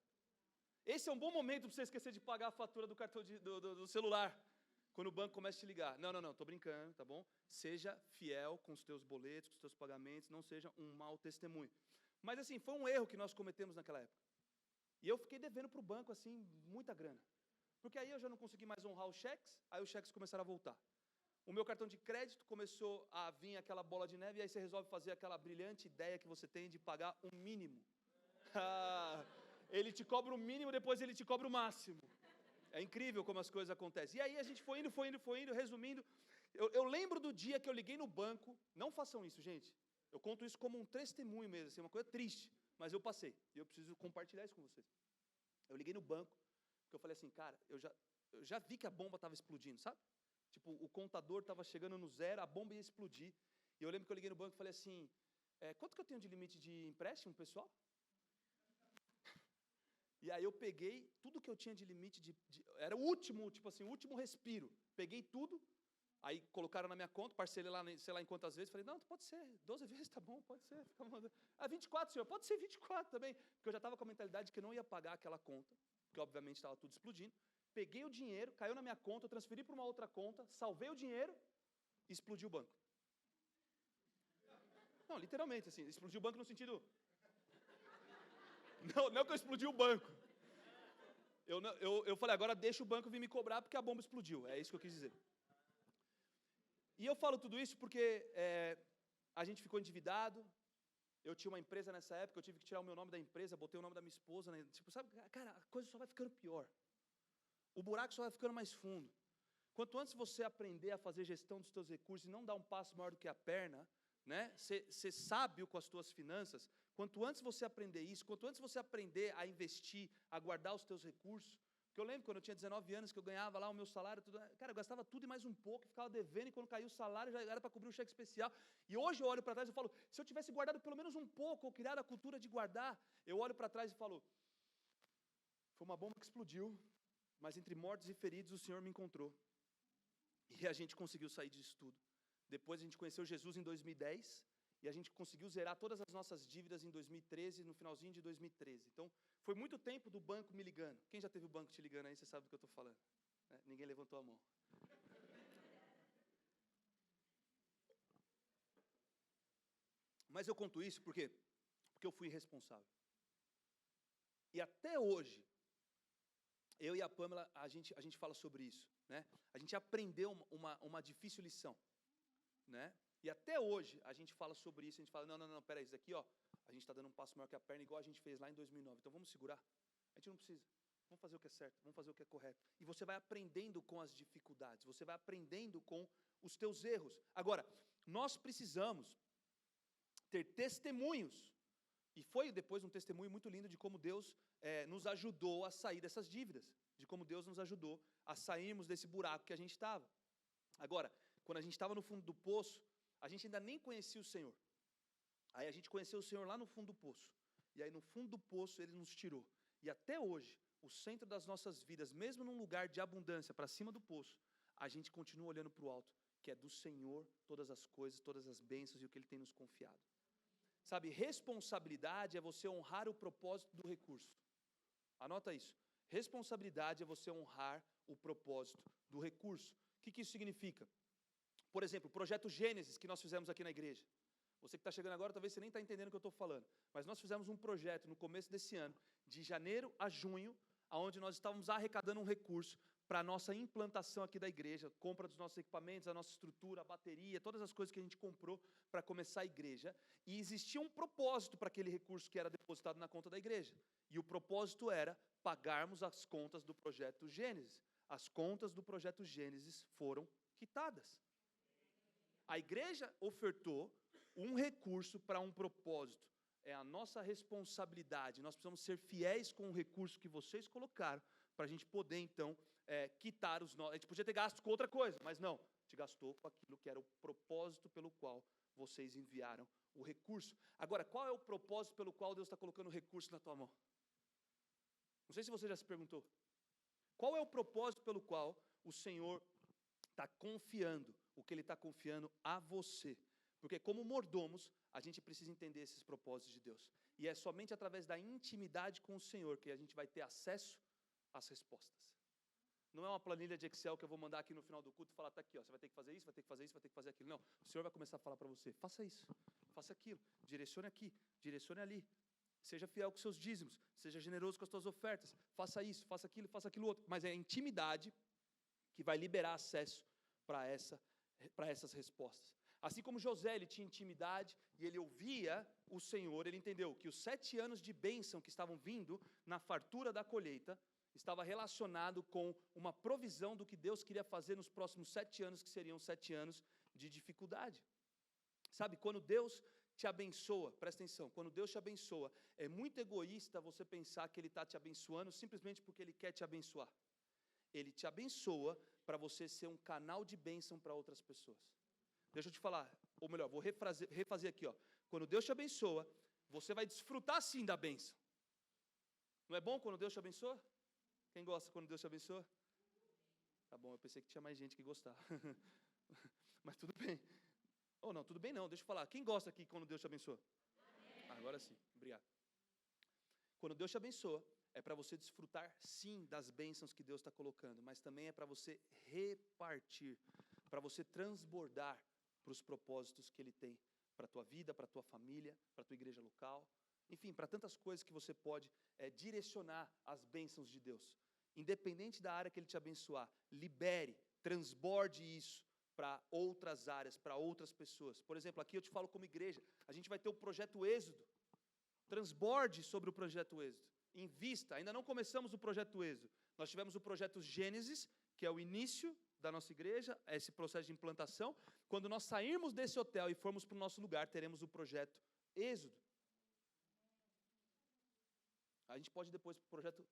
Esse é um bom momento para você esquecer de pagar a fatura do cartão do celular. Quando o banco começa a te ligar. Não, tô brincando, tá bom? Seja fiel com os teus boletos, com os teus pagamentos, não seja um mau testemunho. Mas assim, foi um erro que nós cometemos naquela época. E eu fiquei devendo para o banco, assim, muita grana. Porque aí eu já não consegui mais honrar os cheques, aí os cheques começaram a voltar. O meu cartão de crédito começou a vir aquela bola de neve, e aí você resolve fazer aquela brilhante ideia que você tem de pagar o mínimo. Ele te cobra o mínimo, depois ele te cobra o máximo. É incrível como as coisas acontecem. E aí a gente foi indo, resumindo. Eu lembro do dia que eu liguei no banco. Não façam isso, gente. Eu conto isso como um testemunho mesmo, assim, uma coisa triste. Mas eu passei. E eu preciso compartilhar isso com vocês. Eu liguei no banco, porque eu falei assim, cara, eu já vi que a bomba estava explodindo, sabe? Tipo, o contador estava chegando no zero, a bomba ia explodir. E eu lembro que eu liguei no banco e falei assim, quanto que eu tenho de limite de empréstimo, pessoal? E aí eu peguei tudo que eu tinha de limite, era o último, tipo assim, o último respiro. Peguei tudo, aí colocaram na minha conta, parcelei lá, sei lá em quantas vezes. Falei, não, pode ser, 12 vezes tá bom, pode ser. 24, senhor, pode ser 24 também. Porque eu já estava com a mentalidade de que eu não ia pagar aquela conta, porque obviamente estava tudo explodindo. Peguei o dinheiro, caiu na minha conta, eu transferi para uma outra conta, salvei o dinheiro e explodi o banco. Não, literalmente, assim, explodiu o banco no sentido... Não que eu explodi o banco. Eu falei, agora deixa o banco vir me cobrar porque a bomba explodiu. É isso que eu quis dizer. E eu falo tudo isso porque a gente ficou endividado. Eu tinha uma empresa nessa época, eu tive que tirar o meu nome da empresa, botei o nome da minha esposa. Né? Tipo, sabe, cara, a coisa só vai ficando pior. O buraco só vai ficando mais fundo. Quanto antes você aprender a fazer gestão dos seus recursos e não dar um passo maior do que a perna, né? Ser sábio com as suas finanças, quanto antes você aprender isso, quanto antes você aprender a investir, a guardar os teus recursos, porque eu lembro quando eu tinha 19 anos que eu ganhava lá o meu salário, tudo, cara, eu gastava tudo e mais um pouco, ficava devendo, e quando caiu o salário já era para cobrir o cheque especial, e hoje eu olho para trás e falo, se eu tivesse guardado pelo menos um pouco, ou criado a cultura de guardar, eu olho para trás e falo, foi uma bomba que explodiu, mas entre mortos e feridos o Senhor me encontrou, e a gente conseguiu sair disso tudo. Depois a gente conheceu Jesus em 2010, e a gente conseguiu zerar todas as nossas dívidas em 2013, no finalzinho de 2013. Então, foi muito tempo do banco me ligando. Quem já teve o banco te ligando aí, você sabe do que eu estou falando. Né? Ninguém levantou a mão. Mas eu conto isso porque eu fui irresponsável. E até hoje, eu e a Pamela, a gente fala sobre isso, né? A gente aprendeu uma difícil lição, né? E até hoje, a gente fala sobre isso, a gente fala, não, peraí, isso aqui, ó, a gente está dando um passo maior que a perna, igual a gente fez lá em 2009, então vamos segurar. A gente não precisa, vamos fazer o que é certo, vamos fazer o que é correto. E você vai aprendendo com as dificuldades, você vai aprendendo com os teus erros. Agora, nós precisamos ter testemunhos, e foi depois um testemunho muito lindo de como Deus nos ajudou a sair dessas dívidas, de como Deus nos ajudou a sairmos desse buraco que a gente estava. Agora, quando a gente estava no fundo do poço, a gente ainda nem conhecia o Senhor. Aí a gente conheceu o Senhor lá no fundo do poço, e aí no fundo do poço Ele nos tirou. E até hoje, o centro das nossas vidas, mesmo num lugar de abundância, para cima do poço, a gente continua olhando para o alto, que é do Senhor todas as coisas, todas as bênçãos e o que Ele tem nos confiado. Sabe, responsabilidade é você honrar o propósito do recurso. Anota isso. Responsabilidade é você honrar o propósito do recurso. O que isso significa? Por exemplo, o projeto Gênesis que nós fizemos aqui na igreja. Você que está chegando agora, talvez você nem está entendendo o que eu estou falando. Mas nós fizemos um projeto no começo desse ano, de janeiro a junho, onde nós estávamos arrecadando um recurso para a nossa implantação aqui da igreja, compra dos nossos equipamentos, a nossa estrutura, a bateria, todas as coisas que a gente comprou para começar a igreja. E existia um propósito para aquele recurso que era depositado na conta da igreja. E o propósito era pagarmos as contas do projeto Gênesis. As contas do projeto Gênesis foram quitadas. A igreja ofertou um recurso para um propósito. É a nossa responsabilidade. Nós precisamos ser fiéis com o recurso que vocês colocaram para a gente poder, então, quitar os nossos. A gente podia ter gasto com outra coisa, mas não. A gente gastou com aquilo que era o propósito pelo qual vocês enviaram o recurso. Agora, qual é o propósito pelo qual Deus está colocando o recurso na tua mão? Não sei se você já se perguntou. Qual é o propósito pelo qual o Senhor está confiando o que Ele está confiando a você? Porque como mordomos, a gente precisa entender esses propósitos de Deus. E é somente através da intimidade com o Senhor que a gente vai ter acesso às respostas. Não é uma planilha de Excel que eu vou mandar aqui no final do culto e falar, tá aqui, ó, você vai ter que fazer isso, vai ter que fazer isso, vai ter que fazer aquilo. Não, o Senhor vai começar a falar para você, faça isso, faça aquilo, direcione aqui, direcione ali. Seja fiel com seus dízimos, seja generoso com as suas ofertas, faça isso, faça aquilo outro. Mas é a intimidade que vai liberar acesso para essas respostas. Assim como José, ele tinha intimidade e ele ouvia o Senhor, ele entendeu que os 7 anos de bênção que estavam vindo na fartura da colheita, estava relacionado com uma provisão do que Deus queria fazer nos próximos 7 anos, que seriam 7 anos de dificuldade. Sabe, quando Deus te abençoa, presta atenção, quando Deus te abençoa, é muito egoísta você pensar que Ele está te abençoando simplesmente porque Ele quer te abençoar. Ele te abençoa para você ser um canal de bênção para outras pessoas. Deixa eu te falar, ou melhor, vou refazer aqui, ó. Quando Deus te abençoa, você vai desfrutar sim da bênção. Não é bom quando Deus te abençoa? Quem gosta quando Deus te abençoa? Tá bom, eu pensei que tinha mais gente que gostava. Mas tudo bem. Ou não, tudo bem não, deixa eu falar. Quem gosta aqui quando Deus te abençoa? Agora sim, obrigado. Quando Deus te abençoa, é para você desfrutar sim das bênçãos que Deus está colocando, mas também é para você repartir, para você transbordar para os propósitos que Ele tem para a tua vida, para a tua família, para a tua igreja local, enfim, para tantas coisas que você pode direcionar as bênçãos de Deus. Independente da área que Ele te abençoar, libere, transborde isso para outras áreas, para outras pessoas. Por exemplo, aqui eu te falo como igreja, a gente vai ter o projeto Êxodo. Transborde sobre o projeto Êxodo. Invista, ainda não começamos o projeto Êxodo. Nós tivemos o projeto Gênesis, que é o início da nossa igreja, esse processo de implantação. Quando nós sairmos desse hotel e formos para o nosso lugar, teremos o projeto Êxodo. A gente pode ir depois para o projeto...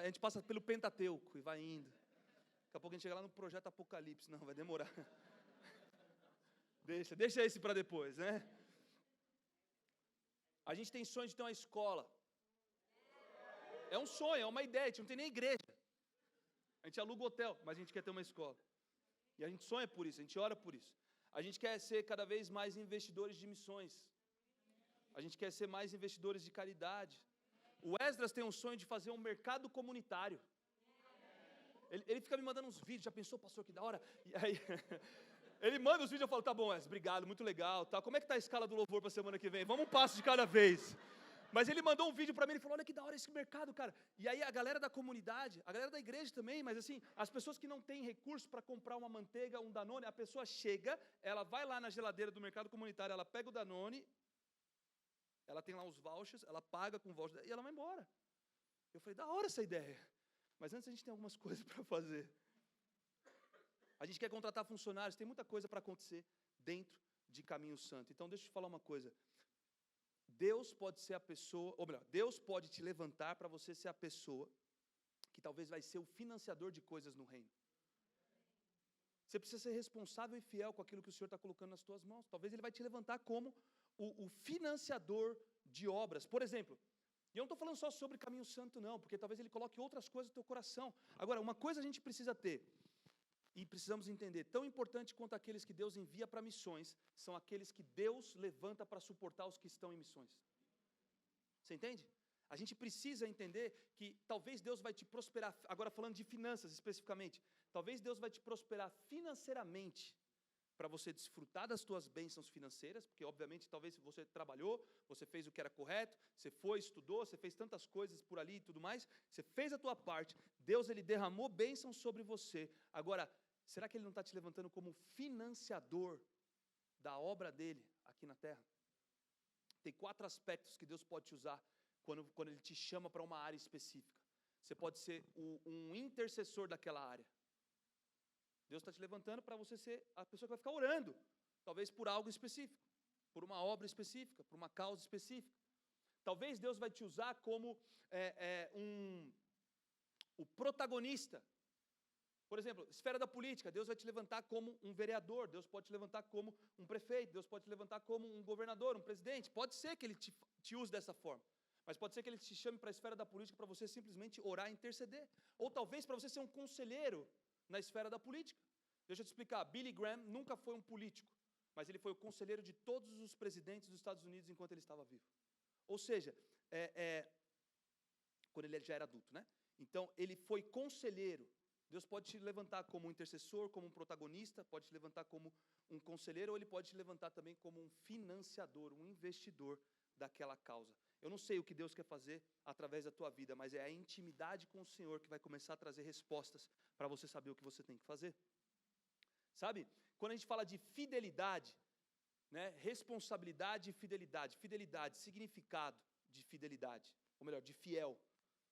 a gente passa pelo Pentateuco e vai indo. Daqui a pouco a gente chega lá no projeto Apocalipse. Não, vai demorar. Deixa esse para depois, né? A gente tem sonho de ter uma escola. É um sonho, é uma ideia, a gente não tem nem igreja. A gente aluga o hotel, mas a gente quer ter uma escola. E a gente sonha por isso, a gente ora por isso. A gente quer ser cada vez mais investidores de missões. A gente quer ser mais investidores de caridade. O Esdras tem um sonho de fazer um mercado comunitário. Ele fica me mandando uns vídeos. Já pensou, pastor, que da hora? E aí, ele manda os vídeos, eu falo, tá bom, Esdras, obrigado, muito legal. Tá. Como é que tá a escala do louvor para a semana que vem? Vamos um passo de cada vez. Mas ele mandou um vídeo para mim, ele falou, olha que da hora esse mercado, cara. E aí a galera da comunidade, a galera da igreja também, mas assim, as pessoas que não têm recurso para comprar uma manteiga, um Danone, a pessoa chega, ela vai lá na geladeira do mercado comunitário, ela pega o Danone, ela tem lá os vouchers, ela paga com voucher e ela vai embora. Eu falei, da hora essa ideia. Mas antes a gente tem algumas coisas para fazer. A gente quer contratar funcionários, tem muita coisa para acontecer dentro de Caminho Santo. Então deixa eu te falar uma coisa. Deus pode ser a pessoa, ou melhor, Deus pode te levantar para você ser a pessoa que talvez vai ser o financiador de coisas no reino. Você precisa ser responsável e fiel com aquilo que o Senhor está colocando nas tuas mãos. Talvez Ele vai te levantar como o financiador de obras. Por exemplo, e eu não estou falando só sobre Caminho Santo não, porque talvez Ele coloque outras coisas no teu coração. Agora, uma coisa a gente precisa ter, e precisamos entender, tão importante quanto aqueles que Deus envia para missões, são aqueles que Deus levanta para suportar os que estão em missões. Você entende? A gente precisa entender que talvez Deus vai te prosperar, agora falando de finanças especificamente, talvez Deus vai te prosperar financeiramente, para você desfrutar das tuas bênçãos financeiras, porque obviamente talvez você trabalhou, você fez o que era correto, você foi, estudou, você fez tantas coisas por ali e tudo mais, você fez a tua parte, Deus ele derramou bênçãos sobre você. Agora, será que Ele não está te levantando como financiador da obra dEle aqui na terra? Tem 4 aspectos que Deus pode te usar quando Ele te chama para uma área específica. Você pode ser um intercessor daquela área. Deus está te levantando para você ser a pessoa que vai ficar orando, talvez por algo específico, por uma obra específica, por uma causa específica. Talvez Deus vai te usar como o protagonista. Por exemplo, esfera da política, Deus vai te levantar como um vereador, Deus pode te levantar como um prefeito, Deus pode te levantar como um governador, um presidente. Pode ser que Ele te use dessa forma, mas pode ser que Ele te chame para a esfera da política para você simplesmente orar e interceder. Ou talvez para você ser um conselheiro na esfera da política. Deixa eu te explicar, Billy Graham nunca foi um político, mas ele foi o conselheiro de todos os presidentes dos Estados Unidos enquanto ele estava vivo. Ou seja, quando ele já era adulto, né? Então, ele foi conselheiro. Deus pode te levantar como um intercessor, como um protagonista, pode te levantar como um conselheiro, ou Ele pode te levantar também como um financiador, um investidor daquela causa. Eu não sei o que Deus quer fazer através da tua vida, mas é a intimidade com o Senhor que vai começar a trazer respostas para você saber o que você tem que fazer. Sabe, quando a gente fala de fidelidade, né, responsabilidade e fidelidade, fidelidade, significado de fidelidade, ou melhor, de fiel,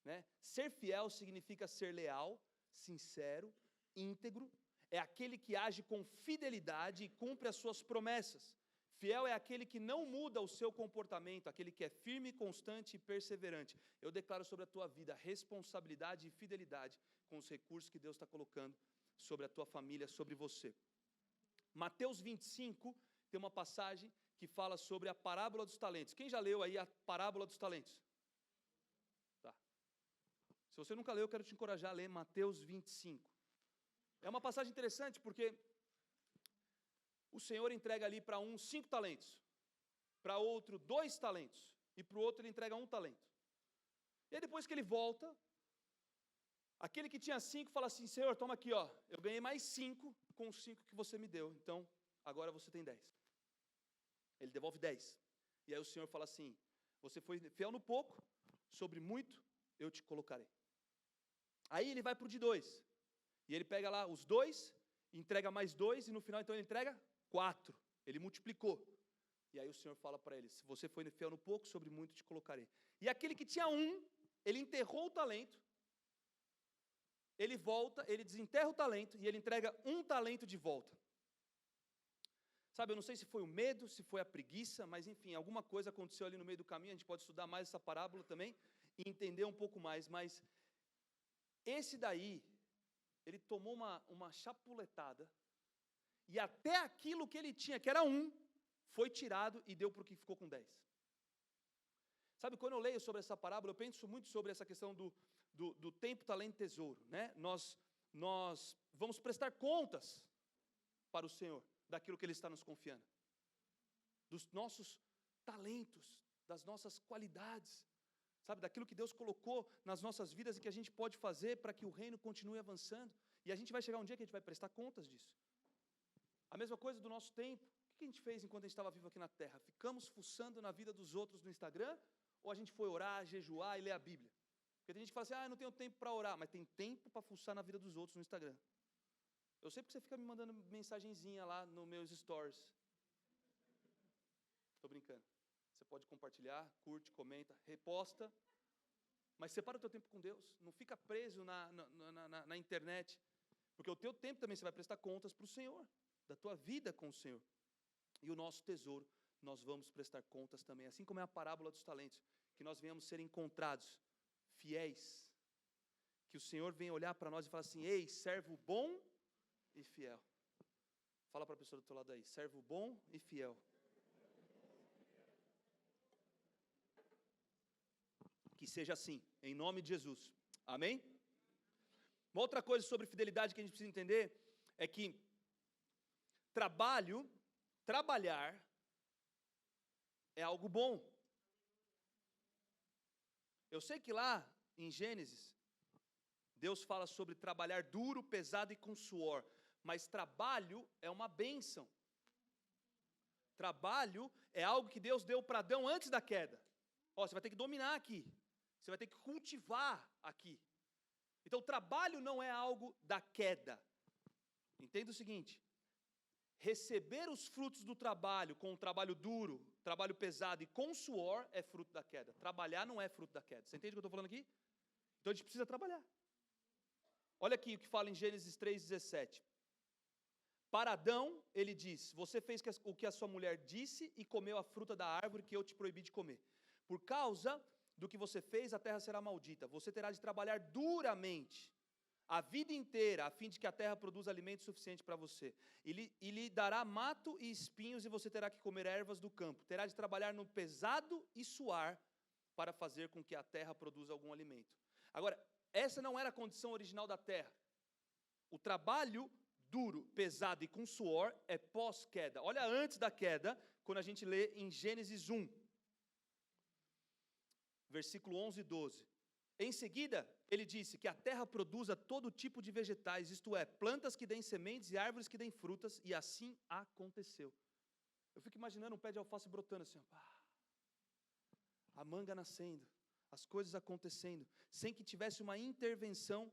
né? Ser fiel significa ser leal, sincero, íntegro, é aquele que age com fidelidade e cumpre as suas promessas. Fiel é aquele que não muda o seu comportamento, aquele que é firme, constante e perseverante. Eu declaro sobre a tua vida responsabilidade e fidelidade com os recursos que Deus está colocando sobre a tua família, sobre você. Mateus 25 tem uma passagem que fala sobre a parábola dos talentos. Quem já leu aí a parábola dos talentos? Tá. Se você nunca leu, eu quero te encorajar a ler Mateus 25. É uma passagem interessante porque o Senhor entrega ali para um 5 talentos, para outro 2 talentos, e para o outro ele entrega 1 talento. E aí depois que ele volta, aquele que tinha 5 fala assim, Senhor, toma aqui, ó, eu ganhei mais 5 com os 5 que você me deu, então agora você tem 10. Ele devolve 10. E aí o Senhor fala assim, você foi fiel no pouco, sobre muito eu te colocarei. Aí ele vai para o de 2. E ele pega lá os 2, entrega mais 2, e no final então ele entrega 4. Ele multiplicou. E aí o Senhor fala para ele, se você foi fiel no pouco, sobre muito te colocarei. E aquele que tinha 1, ele enterrou o talento, ele volta, ele desenterra o talento, e ele entrega 1 talento de volta. Sabe, eu não sei se foi o medo, se foi a preguiça, mas enfim, alguma coisa aconteceu ali no meio do caminho, a gente pode estudar mais essa parábola também, e entender um pouco mais, mas esse daí, ele tomou uma chapuletada, e até aquilo que ele tinha, que era 1, foi tirado e deu para o que ficou com 10. Sabe, quando eu leio sobre essa parábola, eu penso muito sobre essa questão do tempo, talento e tesouro, né? Nós vamos prestar contas para o Senhor daquilo que Ele está nos confiando, dos nossos talentos, das nossas qualidades, sabe, daquilo que Deus colocou nas nossas vidas e que a gente pode fazer para que o reino continue avançando. E a gente vai chegar um dia que a gente vai prestar contas disso. A mesma coisa do nosso tempo. O que a gente fez enquanto a gente estava vivo aqui na terra? Ficamos fuçando na vida dos outros no Instagram? Ou a gente foi orar, jejuar e ler a Bíblia? Porque tem gente que fala assim, não tenho tempo para orar, mas tem tempo para fuçar na vida dos outros no Instagram. Eu sei porque você fica me mandando mensagenzinha lá nos meus stories. Estou brincando. Você pode compartilhar, curte, comenta, reposta, mas separa o teu tempo com Deus. Não fica preso na internet, porque o teu tempo também você vai prestar contas para o Senhor, da tua vida com o Senhor. E o nosso tesouro, nós vamos prestar contas também, assim como é a parábola dos talentos, que nós venhamos ser encontrados fiéis, que o Senhor venha olhar para nós e falar assim, ei, servo bom e fiel. Fala para a pessoa do teu lado aí, servo bom e fiel. Que seja assim, em nome de Jesus. Amém? Uma outra coisa sobre fidelidade que a gente precisa entender é que trabalhar é algo bom. Eu sei que lá em Gênesis, Deus fala sobre trabalhar duro, pesado e com suor, mas trabalho é uma bênção. Trabalho é algo que Deus deu para Adão antes da queda. Você vai ter que dominar aqui. Você vai ter que cultivar aqui. Então, o trabalho não é algo da queda. Entenda o seguinte: receber os frutos do trabalho com um trabalho duro, trabalho pesado e com suor é fruto da queda. Trabalhar não é fruto da queda. Você entende o que eu estou falando aqui? Então, a gente precisa trabalhar. Olha aqui o que fala em Gênesis 3,17. Para Adão, ele diz, você fez o que a sua mulher disse e comeu a fruta da árvore que eu te proibi de comer. Por causa do que você fez, a terra será maldita. Você terá de trabalhar duramente a vida inteira, a fim de que a terra produza alimento suficiente para você. E lhe dará mato e espinhos, e você terá que comer ervas do campo. Terá de trabalhar no pesado e suar, para fazer com que a terra produza algum alimento. Agora, essa não era a condição original da terra. O trabalho duro, pesado e com suor é pós-queda. Olha antes da queda, quando a gente lê em Gênesis 1. Versículo 11 e 12. Em seguida, ele disse que a terra produza todo tipo de vegetais, isto é, plantas que deem sementes e árvores que deem frutas, e assim aconteceu. Eu fico imaginando um pé de alface brotando assim, a manga nascendo, as coisas acontecendo, sem que tivesse uma intervenção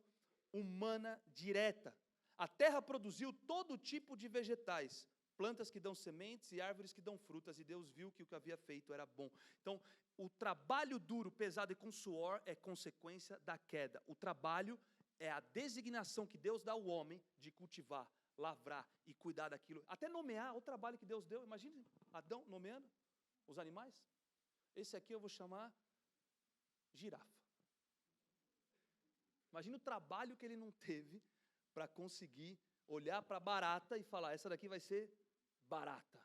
humana direta. A terra produziu todo tipo de vegetais, plantas que dão sementes e árvores que dão frutas, e Deus viu que o que havia feito era bom. Então, o trabalho duro, pesado e com suor é consequência da queda. O trabalho é a designação que Deus dá ao homem de cultivar, lavrar e cuidar daquilo. Até nomear o trabalho que Deus deu. Imagine Adão nomeando os animais. Esse aqui eu vou chamar girafa. Imagina o trabalho que ele não teve para conseguir olhar para a barata e falar, essa daqui vai ser barata.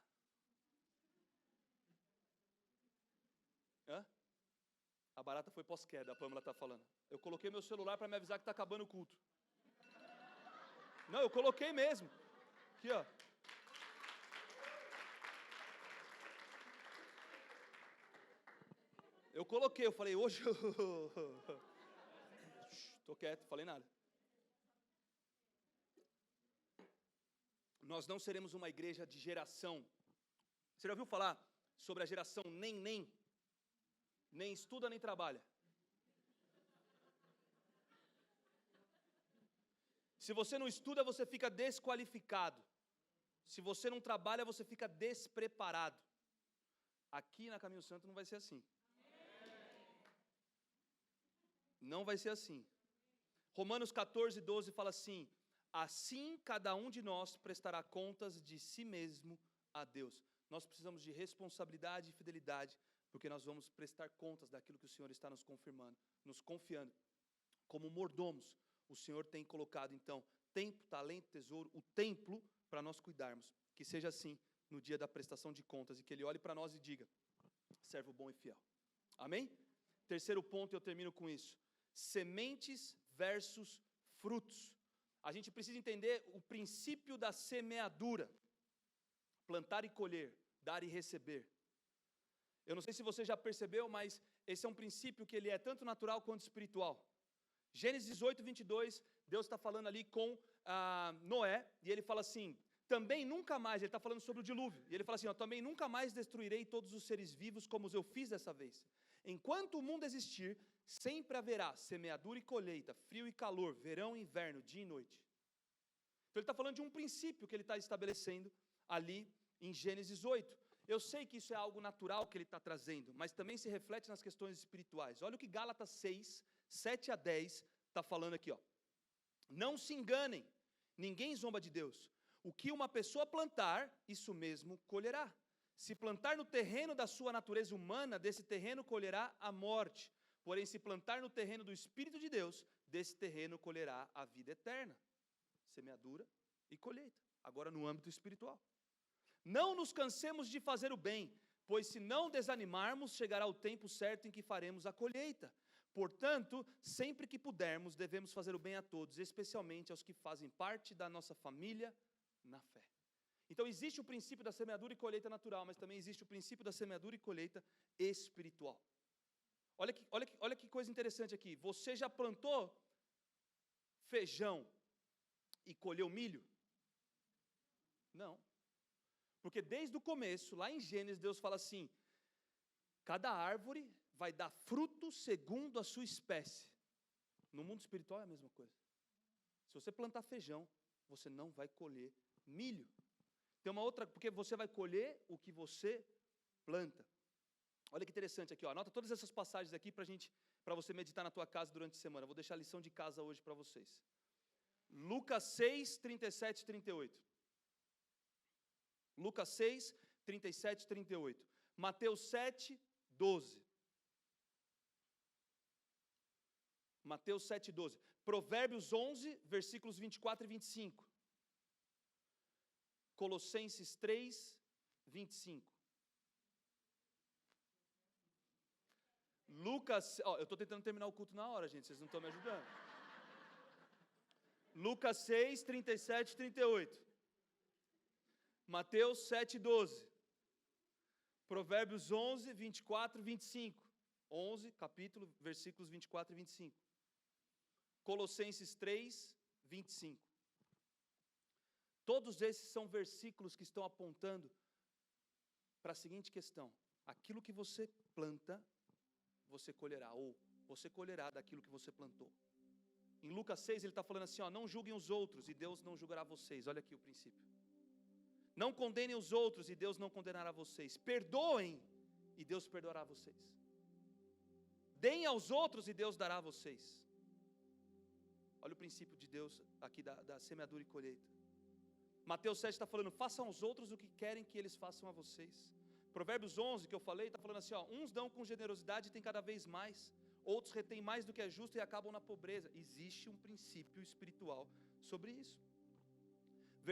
A barata foi pós-queda, a Pâmela está falando. Eu coloquei meu celular para me avisar que está acabando o culto. Não, eu coloquei mesmo. Aqui, ó. Eu coloquei, eu falei, hoje eu... Estou quieto, falei nada. Nós não seremos uma igreja de geração. Você já ouviu falar sobre a geração nem? Nem estuda, nem trabalha. Se você não estuda, você fica desqualificado. Se você não trabalha, você fica despreparado. Aqui na Caminho Santo não vai ser assim. Não vai ser assim. Romanos 14, 12 fala assim, assim cada um de nós prestará contas de si mesmo a Deus. Nós precisamos de responsabilidade e fidelidade, porque nós vamos prestar contas daquilo que o Senhor está nos confirmando, nos confiando. Como mordomos, o Senhor tem colocado, então, tempo, talento, tesouro, o templo para nós cuidarmos. Que seja assim no dia da prestação de contas, e que Ele olhe para nós e diga, servo bom e fiel. Amém? Terceiro ponto, e eu termino com isso. Sementes versus frutos. A gente precisa entender o princípio da semeadura. plantar e colher, dar e receber. Eu não sei se você já percebeu, mas esse é um princípio que ele é tanto natural quanto espiritual. Gênesis 18, 22, Deus está falando ali com Noé, e ele fala assim, também nunca mais, ele está falando sobre o dilúvio, e ele fala assim, também nunca mais destruirei todos os seres vivos como eu fiz dessa vez. Enquanto o mundo existir, sempre haverá semeadura e colheita, frio e calor, verão e inverno, dia e noite. Então ele está falando de um princípio que ele está estabelecendo ali em Gênesis 8. Eu sei que isso é algo natural que ele está trazendo, mas também se reflete nas questões espirituais. Olha o que Gálatas 6, 7 a 10 está falando aqui. Não se enganem, ninguém zomba de Deus. O que uma pessoa plantar, isso mesmo colherá. Se plantar no terreno da sua natureza humana, desse terreno colherá a morte. Porém, se plantar no terreno do Espírito de Deus, desse terreno colherá a vida eterna. Semeadura e colheita. Agora no âmbito espiritual. Não nos cansemos de fazer o bem, pois se não desanimarmos, chegará o tempo certo em que faremos a colheita. Portanto, sempre que pudermos, devemos fazer o bem a todos, especialmente aos que fazem parte da nossa família na fé. Então existe o princípio da semeadura e colheita natural, mas também existe o princípio da semeadura e colheita espiritual. Olha que coisa interessante aqui. Você já plantou feijão e colheu milho? Não. Porque desde o começo, lá em Gênesis, Deus fala assim, cada árvore vai dar fruto segundo a sua espécie. No mundo espiritual é a mesma coisa. Se você plantar feijão, você não vai colher milho. Tem uma outra, porque você vai colher o que você planta. Olha que interessante aqui, anota todas essas passagens aqui para você meditar na tua casa durante a semana. Vou deixar a lição de casa hoje para vocês. Lucas 6, 37 e 38. Lucas 6, 37 e 38. Mateus 7, 12. Mateus 7, 12. Provérbios 11, versículos 24 e 25. Colossenses 3, 25. Lucas, eu estou tentando terminar o culto na hora, gente, vocês não estão me ajudando. Lucas 6, 37 e 38. Mateus 7, 12. Provérbios 11, 24 e 25. 11, capítulo, versículos 24 e 25. Colossenses 3, 25. Todos esses são versículos que estão apontando para a seguinte questão. Aquilo que você planta, você colherá, ou você colherá daquilo que você plantou. Em Lucas 6 ele está falando assim, não julguem os outros e Deus não julgará vocês. Olha aqui o princípio. Não condenem os outros e Deus não condenará vocês. Perdoem e Deus perdoará vocês. Deem aos outros e Deus dará a vocês. Olha o princípio de Deus aqui da semeadura e colheita. Mateus 7 está falando, façam aos outros o que querem que eles façam a vocês. Provérbios 11 que eu falei está falando assim, uns dão com generosidade e tem cada vez mais. Outros retêm mais do que é justo e acabam na pobreza. Existe um princípio espiritual sobre isso.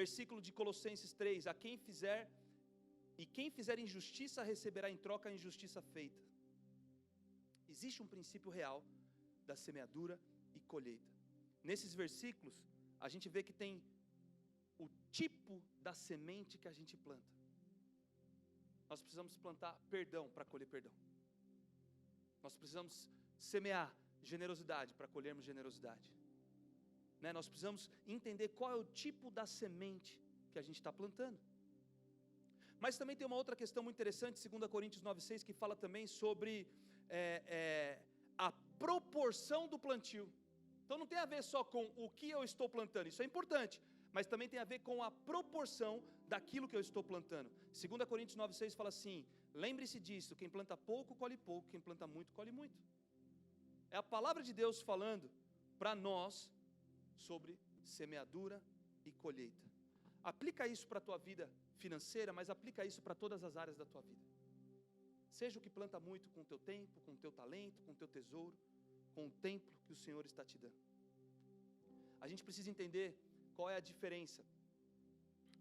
Versículo de Colossenses 3, quem fizer injustiça receberá em troca a injustiça feita. Existe um princípio real da semeadura e colheita. Nesses versículos, a gente vê que tem o tipo da semente que a gente planta. Nós precisamos plantar perdão para colher perdão. Nós precisamos semear generosidade para colhermos generosidade. Nós precisamos entender qual é o tipo da semente que a gente está plantando. Mas também tem uma outra questão muito interessante, 2 Coríntios 9,6, que fala também sobre a proporção do plantio. Então não tem a ver só com o que eu estou plantando, isso é importante, mas também tem a ver com a proporção daquilo que eu estou plantando. 2 Coríntios 9,6 fala assim, lembre-se disso, quem planta pouco, colhe pouco, quem planta muito, colhe muito. É a palavra de Deus falando para nós sobre semeadura e colheita. Aplica isso para a tua vida financeira, mas aplica isso para todas as áreas da tua vida. Seja o que planta muito com o teu tempo, com o teu talento, com o teu tesouro, com o templo que o Senhor está te dando. A gente precisa entender qual é a diferença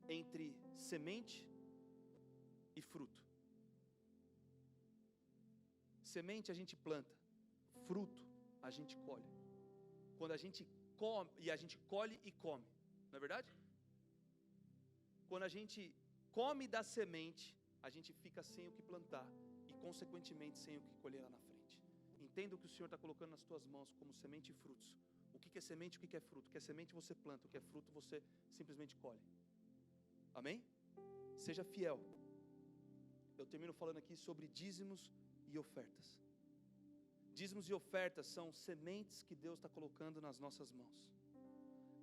entre semente e fruto. Semente a gente planta, fruto a gente colhe. Quando a gente come, e a gente colhe e come, não é verdade? Quando a gente come da semente, a gente fica sem o que plantar e, consequentemente, sem o que colher lá na frente. Entenda o que o Senhor está colocando nas tuas mãos como semente e frutos. O que é semente e o que é fruto? O que é semente você planta, o que é fruto você simplesmente colhe. Amém? Seja fiel. Eu termino falando aqui sobre dízimos e ofertas. Dízimos e ofertas são sementes que Deus está colocando nas nossas mãos.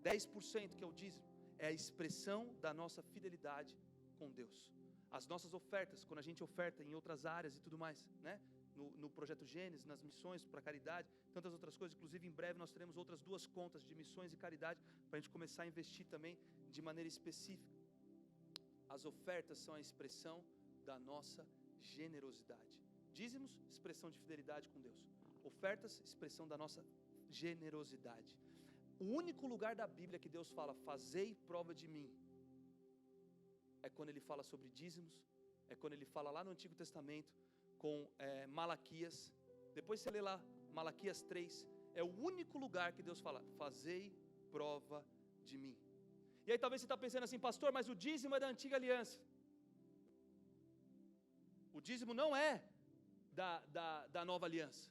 10% que é o dízimo, é a expressão da nossa fidelidade com Deus. As nossas ofertas, quando a gente oferta em outras áreas e tudo mais, né? No projeto Gênesis, nas missões para caridade, tantas outras coisas. Inclusive em breve nós teremos outras 2 contas de missões e caridade para a gente começar a investir também de maneira específica. As ofertas são a expressão da nossa generosidade. Dízimos, expressão de fidelidade com Deus. Ofertas, expressão da nossa generosidade. O único lugar da Bíblia que Deus fala, fazei prova de mim, é quando Ele fala sobre dízimos, é quando Ele fala lá no Antigo Testamento, com Malaquias. Depois você lê lá, Malaquias 3, é o único lugar que Deus fala, fazei prova de mim. E aí talvez você está pensando assim, pastor, mas o dízimo é da antiga aliança. O dízimo não é da nova aliança.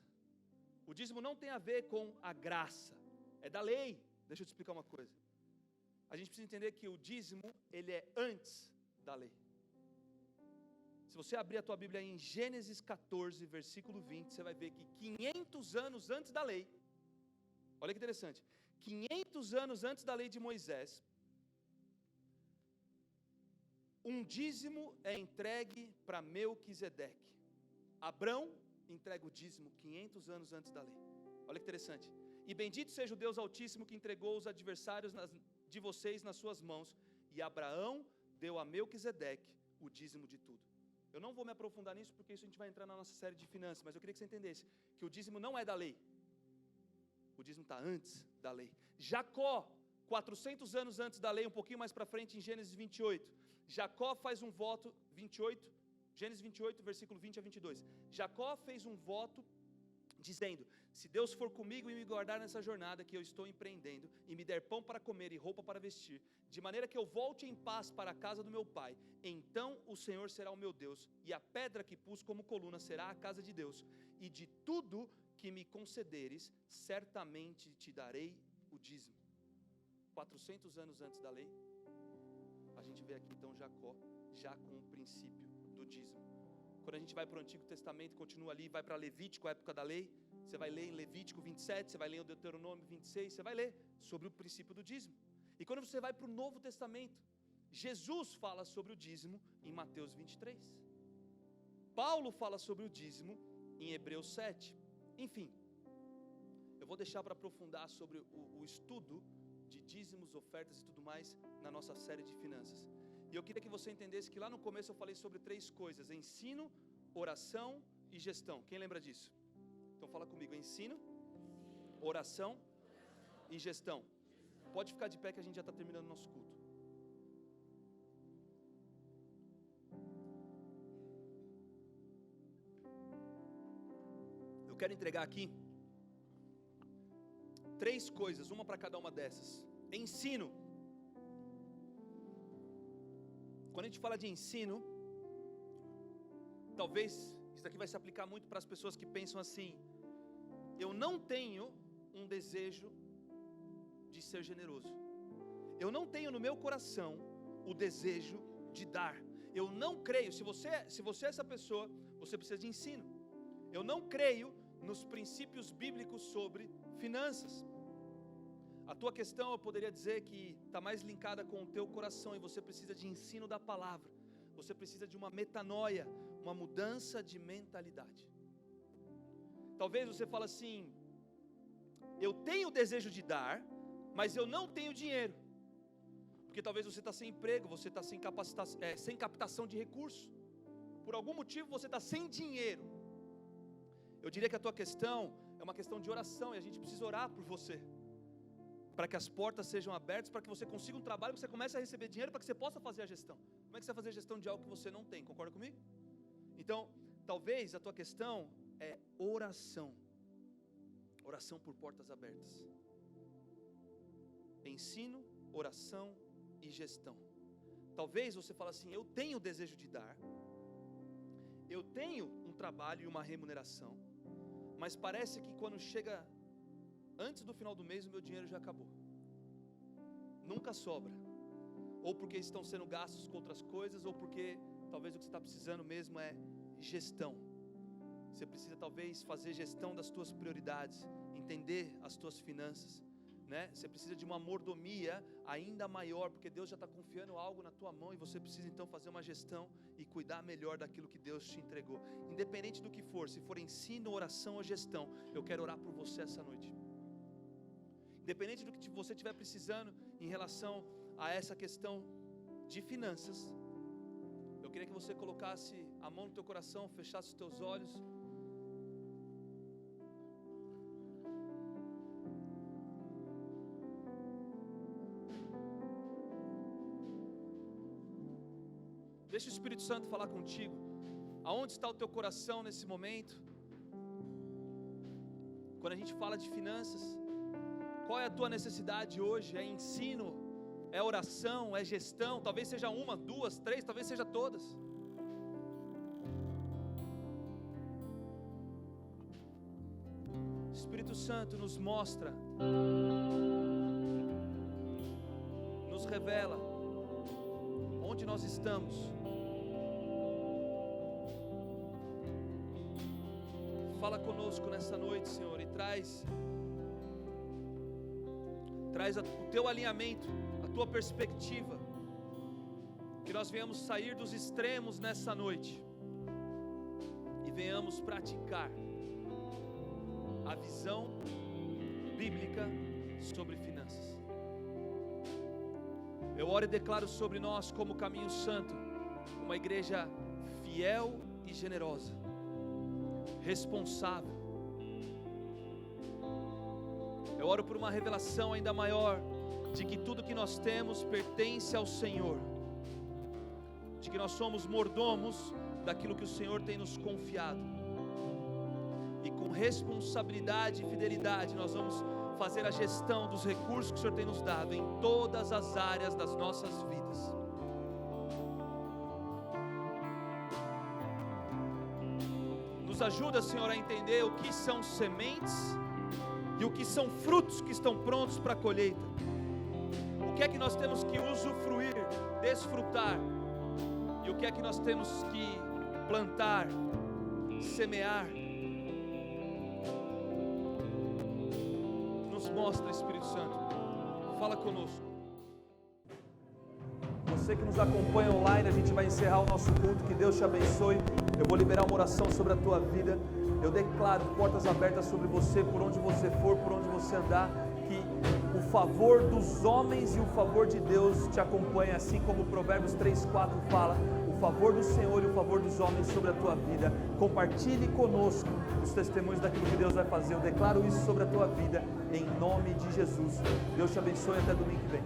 O dízimo não tem a ver com a graça, é da lei. Deixa eu te explicar uma coisa. A gente precisa entender que o dízimo, ele é antes da lei. Se você abrir a tua Bíblia em Gênesis 14, versículo 20, você vai ver que 500 anos antes da lei, olha que interessante, 500 anos antes da lei de Moisés, um dízimo é entregue para Melquisedeque. Abrão entrega o dízimo 500 anos antes da lei. Olha que interessante. E bendito seja o Deus Altíssimo que entregou os adversários de vocês nas suas mãos. E Abraão deu a Melquisedeque o dízimo de tudo. Eu não vou me aprofundar nisso porque isso a gente vai entrar na nossa série de finanças, mas eu queria que você entendesse que o dízimo não é da lei. O dízimo está antes da lei. Jacó, 400 anos antes da lei, um pouquinho mais para frente em Gênesis 28, Jacó faz um voto, Gênesis 28, versículo 20 a 22. Jacó fez um voto dizendo, se Deus for comigo e me guardar nessa jornada que eu estou empreendendo, e me der pão para comer e roupa para vestir, de maneira que eu volte em paz para a casa do meu pai, então o Senhor será o meu Deus, e a pedra que pus como coluna será a casa de Deus, e de tudo que me concederes, certamente te darei o dízimo. 400 anos antes da lei, a gente vê aqui então Jacó, já com o princípio do dízimo. Quando a gente vai para o Antigo Testamento, continua ali, vai para Levítico, a época da lei, você vai ler em Levítico 27, você vai ler em Deuteronômio 26, você vai ler sobre o princípio do dízimo. E quando você vai para o Novo Testamento, Jesus fala sobre o dízimo em Mateus 23. Paulo fala sobre o dízimo em Hebreus 7. Enfim, eu vou deixar para aprofundar sobre o estudo de dízimos, ofertas e tudo mais na nossa série de finanças. E eu queria que você entendesse que lá no começo eu falei sobre 3 coisas: ensino, oração e gestão. Quem lembra disso? Então fala comigo: ensino, oração e gestão. Pode ficar de pé que a gente já está terminando o nosso culto. Eu quero entregar aqui 3 coisas, uma para cada uma dessas. Ensino. Quando a gente fala de ensino, talvez isso aqui vai se aplicar muito para as pessoas que pensam assim: eu não tenho um desejo de ser generoso. Eu não tenho no meu coração o desejo de dar. Eu não creio. Se você é essa pessoa, você precisa de ensino. Eu não creio nos princípios bíblicos sobre finanças. A tua questão, eu poderia dizer que está mais linkada com o teu coração e você precisa de ensino da palavra. Você precisa de uma metanoia, uma mudança de mentalidade. Talvez você fale assim: eu tenho o desejo de dar, mas eu não tenho dinheiro. Porque talvez você está sem emprego, você está sem captação de recursos. Por algum motivo você está sem dinheiro. Eu diria que a tua questão é uma questão de oração e a gente precisa orar por você, para que as portas sejam abertas, para que você consiga um trabalho, para que você comece a receber dinheiro, para que você possa fazer a gestão. Como é que você vai fazer a gestão de algo que você não tem? Concorda comigo? Então, talvez a tua questão é oração. Oração por portas abertas. Ensino, oração e gestão. Talvez você fale assim: eu tenho o desejo de dar, eu tenho um trabalho e uma remuneração, mas parece que quando chega antes do final do mês o meu dinheiro já acabou, nunca sobra, ou porque estão sendo gastos com outras coisas, ou porque talvez o que você está precisando mesmo é gestão. Você precisa talvez fazer gestão das tuas prioridades, entender as tuas finanças, né? Você precisa de uma mordomia ainda maior, porque Deus já está confiando algo na tua mão, e você precisa então fazer uma gestão e cuidar melhor daquilo que Deus te entregou. Independente do que for, se for ensino, oração ou gestão, eu quero orar por você essa noite. Independente do que você estiver precisando em relação a essa questão de finanças, eu queria que você colocasse a mão no teu coração, fechasse os teus olhos. Deixa o Espírito Santo falar contigo. Aonde está o teu coração nesse momento? Quando a gente fala de finanças, qual é a tua necessidade hoje? É ensino? É oração? É gestão? Talvez seja uma, duas, três, talvez seja todas. Espírito Santo nos mostra, nos revela onde nós estamos. Fala conosco nessa noite, Senhor, e traz o teu alinhamento, a tua perspectiva, que nós venhamos sair dos extremos nessa noite e venhamos praticar a visão bíblica sobre finanças. Eu oro e declaro sobre nós como Caminho Santo, uma igreja fiel e generosa, responsável. Eu oro por uma revelação ainda maior, de que tudo que nós temos pertence ao Senhor, de que nós somos mordomos daquilo que o Senhor tem nos confiado, e com responsabilidade e fidelidade nós vamos fazer a gestão dos recursos que o Senhor tem nos dado em todas as áreas das nossas vidas. Nos ajuda, Senhor, a entender o que são sementes e o que são frutos que estão prontos para a colheita. O que é que nós temos que usufruir, desfrutar, e o que é que nós temos que plantar, semear. Nos mostra, Espírito Santo, fala conosco. Você que nos acompanha online, a gente vai encerrar o nosso culto. Que Deus te abençoe. Eu vou liberar uma oração sobre a tua vida. Eu declaro portas abertas sobre você, por onde você for, por onde você andar, que o favor dos homens e o favor de Deus te acompanha, assim como Provérbios 3:4 fala, o favor do Senhor e o favor dos homens sobre a tua vida. Compartilhe conosco os testemunhos daquilo que Deus vai fazer. Eu declaro isso sobre a tua vida, em nome de Jesus. Deus te abençoe, até domingo que vem.